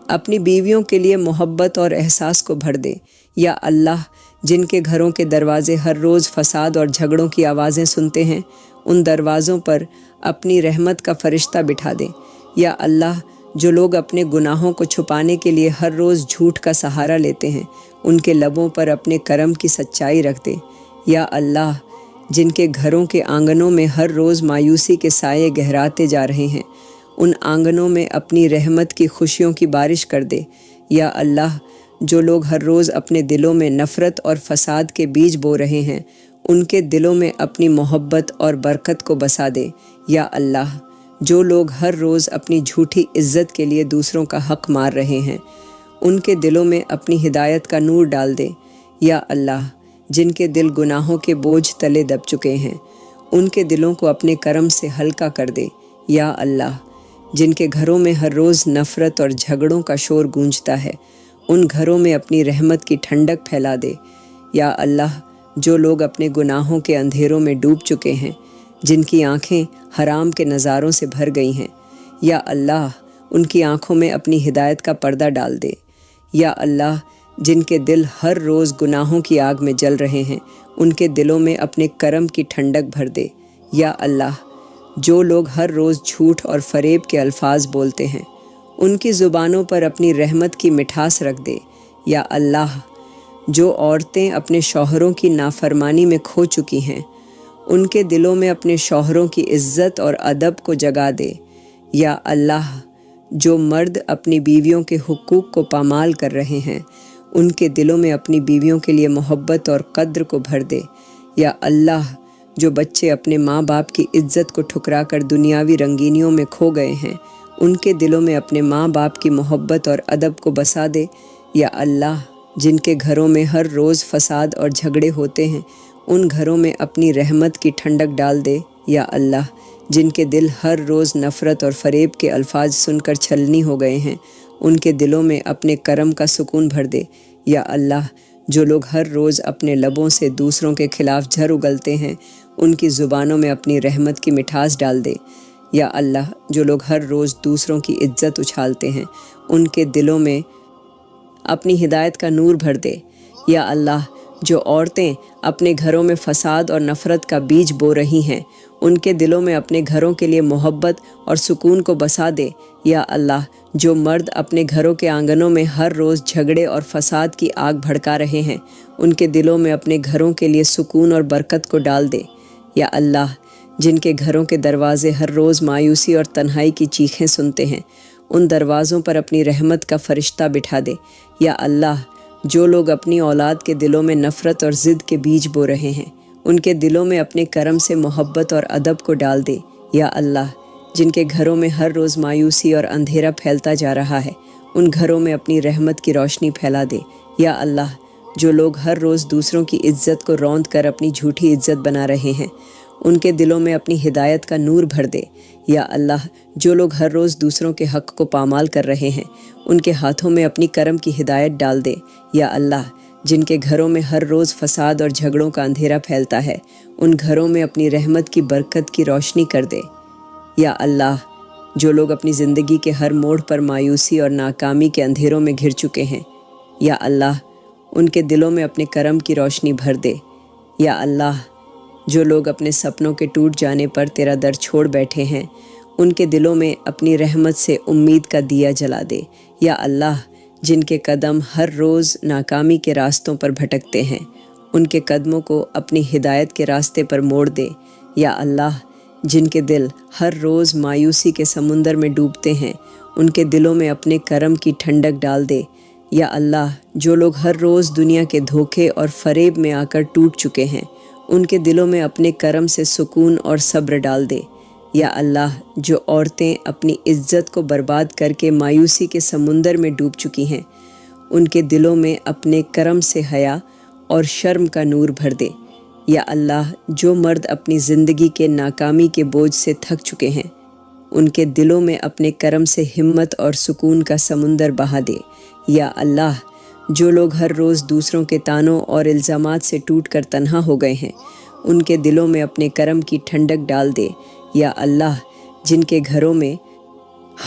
Speaker 1: اپنی بیویوں کے لیے محبت اور احساس کو بھر دے۔ یا اللہ، جن کے گھروں کے دروازے ہر روز فساد اور جھگڑوں کی آوازیں سنتے ہیں، ان دروازوں پر اپنی رحمت کا فرشتہ بٹھا دے۔ یا اللہ، جو لوگ اپنے گناہوں کو چھپانے کے لیے ہر روز جھوٹ کا سہارا لیتے ہیں، ان کے لبوں پر اپنے کرم کی سچائی رکھ دے۔ یا اللہ، جن کے گھروں کے آنگنوں میں ہر روز مایوسی کے سائے گہراتے جا رہے ہیں، ان آنگنوں میں اپنی رحمت کی خوشیوں کی بارش کر دے۔ یا اللہ، جو لوگ ہر روز اپنے دلوں میں نفرت اور فساد کے بیج بو رہے ہیں، ان کے دلوں میں اپنی محبت اور برکت کو بسا دے۔ یا اللہ، جو لوگ ہر روز اپنی جھوٹی عزت کے لیے دوسروں کا حق مار رہے ہیں، ان کے دلوں میں اپنی ہدایت کا نور ڈال دے۔ یا اللہ، جن کے دل گناہوں کے بوجھ تلے دب چکے ہیں، ان کے دلوں کو اپنے کرم سے ہلکا کر دے۔ یا اللہ، جن کے گھروں میں ہر روز نفرت اور جھگڑوں کا شور گونجتا ہے، ان گھروں میں اپنی رحمت کی ٹھنڈک پھیلا دے۔ یا اللہ، جو لوگ اپنے گناہوں کے اندھیروں میں ڈوب چکے ہیں، جن کی آنکھیں حرام کے نظاروں سے بھر گئی ہیں، یا اللہ، ان کی آنکھوں میں اپنی ہدایت کا پردہ ڈال دے۔ یا اللہ، جن کے دل ہر روز گناہوں کی آگ میں جل رہے ہیں، ان کے دلوں میں اپنے کرم کی ٹھنڈک بھر دے۔ یا اللہ، جو لوگ ہر روز جھوٹ اور فریب کے الفاظ بولتے ہیں، ان کی زبانوں پر اپنی رحمت کی مٹھاس رکھ دے۔ یا اللہ، جو عورتیں اپنے شوہروں کی نافرمانی میں کھو چکی ہیں، ان کے دلوں میں اپنے شوہروں کی عزت اور ادب کو جگا دے۔ یا اللہ، جو مرد اپنی بیویوں کے حقوق کو پامال کر رہے ہیں، ان کے دلوں میں اپنی بیویوں کے لیے محبت اور قدر کو بھر دے۔ یا اللہ، جو بچے اپنے ماں باپ کی عزت کو ٹھکرا کر دنیاوی رنگینیوں میں کھو گئے ہیں، ان کے دلوں میں اپنے ماں باپ کی محبت اور ادب کو بسا دے۔ یا اللہ، جن کے گھروں میں ہر روز فساد اور جھگڑے ہوتے ہیں، ان گھروں میں اپنی رحمت کی ٹھنڈک ڈال دے۔ یا اللہ، جن کے دل ہر روز نفرت اور فریب کے الفاظ سن کر چھلنی ہو گئے ہیں، ان کے دلوں میں اپنے کرم کا سکون بھر دے۔ یا اللہ، جو لوگ ہر روز اپنے لبوں سے دوسروں کے خلاف جھر اگلتے ہیں، ان کی زبانوں میں اپنی رحمت کی مٹھاس ڈال دے۔ یا اللہ، جو لوگ ہر روز دوسروں کی عزت اچھالتے ہیں، ان کے دلوں میں اپنی ہدایت کا نور بھر دے۔ یا اللہ، جو عورتیں اپنے گھروں میں فساد اور نفرت کا بیج بو رہی ہیں، ان کے دلوں میں اپنے گھروں کے لیے محبت اور سکون کو بسا دے۔ یا اللہ، جو مرد اپنے گھروں کے آنگنوں میں ہر روز جھگڑے اور فساد کی آگ بھڑکا رہے ہیں، ان کے دلوں میں اپنے گھروں کے لیے سکون اور برکت کو ڈال دے۔ یا اللہ، جن کے گھروں کے دروازے ہر روز مایوسی اور تنہائی کی چیخیں سنتے ہیں، ان دروازوں پر اپنی رحمت کا فرشتہ بٹھا دے۔ یا اللہ، جو لوگ اپنی اولاد کے دلوں میں نفرت اور ضد کے بیج بو رہے ہیں، ان کے دلوں میں اپنے کرم سے محبت اور ادب کو ڈال دے۔ یا اللہ، جن کے گھروں میں ہر روز مایوسی اور اندھیرا پھیلتا جا رہا ہے، ان گھروں میں اپنی رحمت کی روشنی پھیلا دے۔ یا اللہ، جو لوگ ہر روز دوسروں کی عزت کو روند کر اپنی جھوٹی عزت بنا رہے ہیں، ان کے دلوں میں اپنی ہدایت کا نور بھر دے۔ یا اللہ، جو لوگ ہر روز دوسروں کے حق کو پامال کر رہے ہیں، ان کے ہاتھوں میں اپنی کرم کی ہدایت ڈال دے۔ یا اللہ، جن کے گھروں میں ہر روز فساد اور جھگڑوں کا اندھیرا پھیلتا ہے، ان گھروں میں اپنی رحمت کی برکت کی روشنی کر دے۔ یا اللہ، جو لوگ اپنی زندگی کے ہر موڑ پر مایوسی اور ناکامی کے اندھیروں میں گھر چکے ہیں، یا اللہ، ان کے دلوں میں اپنے کرم کی روشنی بھر دے۔ یا اللہ جو لوگ اپنے سپنوں کے ٹوٹ جانے پر تیرا در چھوڑ بیٹھے ہیں ان کے دلوں میں اپنی رحمت سے امید کا دیا جلا دے۔ یا اللہ جن کے قدم ہر روز ناکامی کے راستوں پر بھٹکتے ہیں ان کے قدموں کو اپنی ہدایت کے راستے پر موڑ دے۔ یا اللہ جن کے دل ہر روز مایوسی کے سمندر میں ڈوبتے ہیں ان کے دلوں میں اپنے کرم کی ٹھنڈک ڈال دے۔ یا اللہ جو لوگ ہر روز دنیا کے دھوکے اور فریب میں آ کر ٹوٹ چکے ہیں ان کے دلوں میں اپنے کرم سے سکون اور صبر ڈال دے۔ یا اللہ جو عورتیں اپنی عزت کو برباد کر کے مایوسی کے سمندر میں ڈوب چکی ہیں ان کے دلوں میں اپنے کرم سے حیا اور شرم کا نور بھر دے۔ یا اللہ جو مرد اپنی زندگی کے ناکامی کے بوجھ سے تھک چکے ہیں ان کے دلوں میں اپنے کرم سے ہمت اور سکون کا سمندر بہا دے۔ یا اللہ جو لوگ ہر روز دوسروں کے طعنوں اور الزامات سے ٹوٹ کر تنہا ہو گئے ہیں ان کے دلوں میں اپنے کرم کی ٹھنڈک ڈال دے۔ یا اللہ جن کے گھروں میں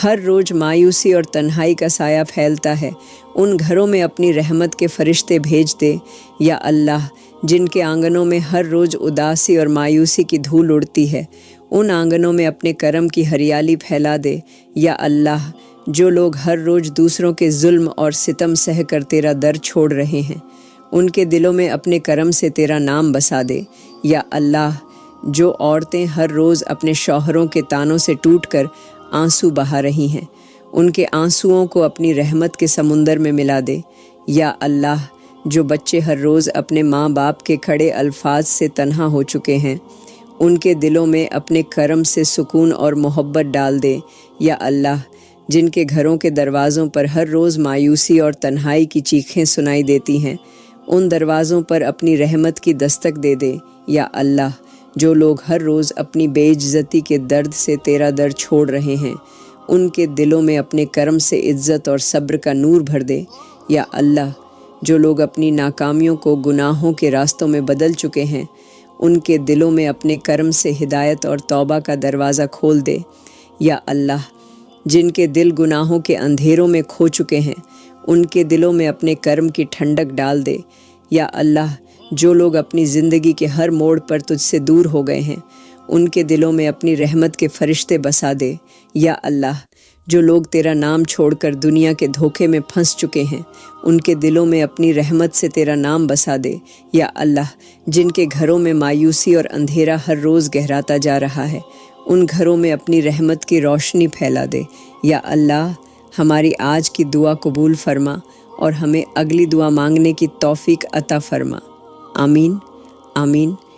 Speaker 1: ہر روز مایوسی اور تنہائی کا سایہ پھیلتا ہے ان گھروں میں اپنی رحمت کے فرشتے بھیج دے۔ یا اللہ جن کے آنگنوں میں ہر روز اداسی اور مایوسی کی دھول اڑتی ہے ان آنگنوں میں اپنے کرم کی ہریالی پھیلا دے۔ یا اللہ جو لوگ ہر روز دوسروں کے ظلم اور ستم سہ کر تیرا در چھوڑ رہے ہیں ان کے دلوں میں اپنے کرم سے تیرا نام بسا دے۔ یا اللہ جو عورتیں ہر روز اپنے شوہروں کے طعنوں سے ٹوٹ کر آنسو بہا رہی ہیں ان کے آنسوؤں کو اپنی رحمت کے سمندر میں ملا دے۔ یا اللہ جو بچے ہر روز اپنے ماں باپ کے کھڑے الفاظ سے تنہا ہو چکے ہیں ان کے دلوں میں اپنے کرم سے سکون اور محبت ڈال دے۔ یا اللہ جن کے گھروں کے دروازوں پر ہر روز مایوسی اور تنہائی کی چیخیں سنائی دیتی ہیں ان دروازوں پر اپنی رحمت کی دستک دے دے۔ یا اللہ جو لوگ ہر روز اپنی بے عزتی کے درد سے تیرا در چھوڑ رہے ہیں ان کے دلوں میں اپنے کرم سے عزت اور صبر کا نور بھر دے۔ یا اللہ جو لوگ اپنی ناکامیوں کو گناہوں کے راستوں میں بدل چکے ہیں ان کے دلوں میں اپنے کرم سے ہدایت اور توبہ کا دروازہ کھول دے۔ یا اللہ جن کے دل گناہوں کے اندھیروں میں کھو چکے ہیں ان کے دلوں میں اپنے کرم کی ٹھنڈک ڈال دے۔ یا اللہ جو لوگ اپنی زندگی کے ہر موڑ پر تجھ سے دور ہو گئے ہیں ان کے دلوں میں اپنی رحمت کے فرشتے بسا دے۔ یا اللہ جو لوگ تیرا نام چھوڑ کر دنیا کے دھوکے میں پھنس چکے ہیں ان کے دلوں میں اپنی رحمت سے تیرا نام بسا دے۔ یا اللہ جن کے گھروں میں مایوسی اور اندھیرا ہر روز گہراتا جا رہا ہے ان گھروں میں اپنی رحمت کی روشنی پھیلا دے۔ یا اللہ ہماری آج کی دعا قبول فرما اور ہمیں اگلی دعا مانگنے کی توفیق عطا فرما۔ آمین آمین۔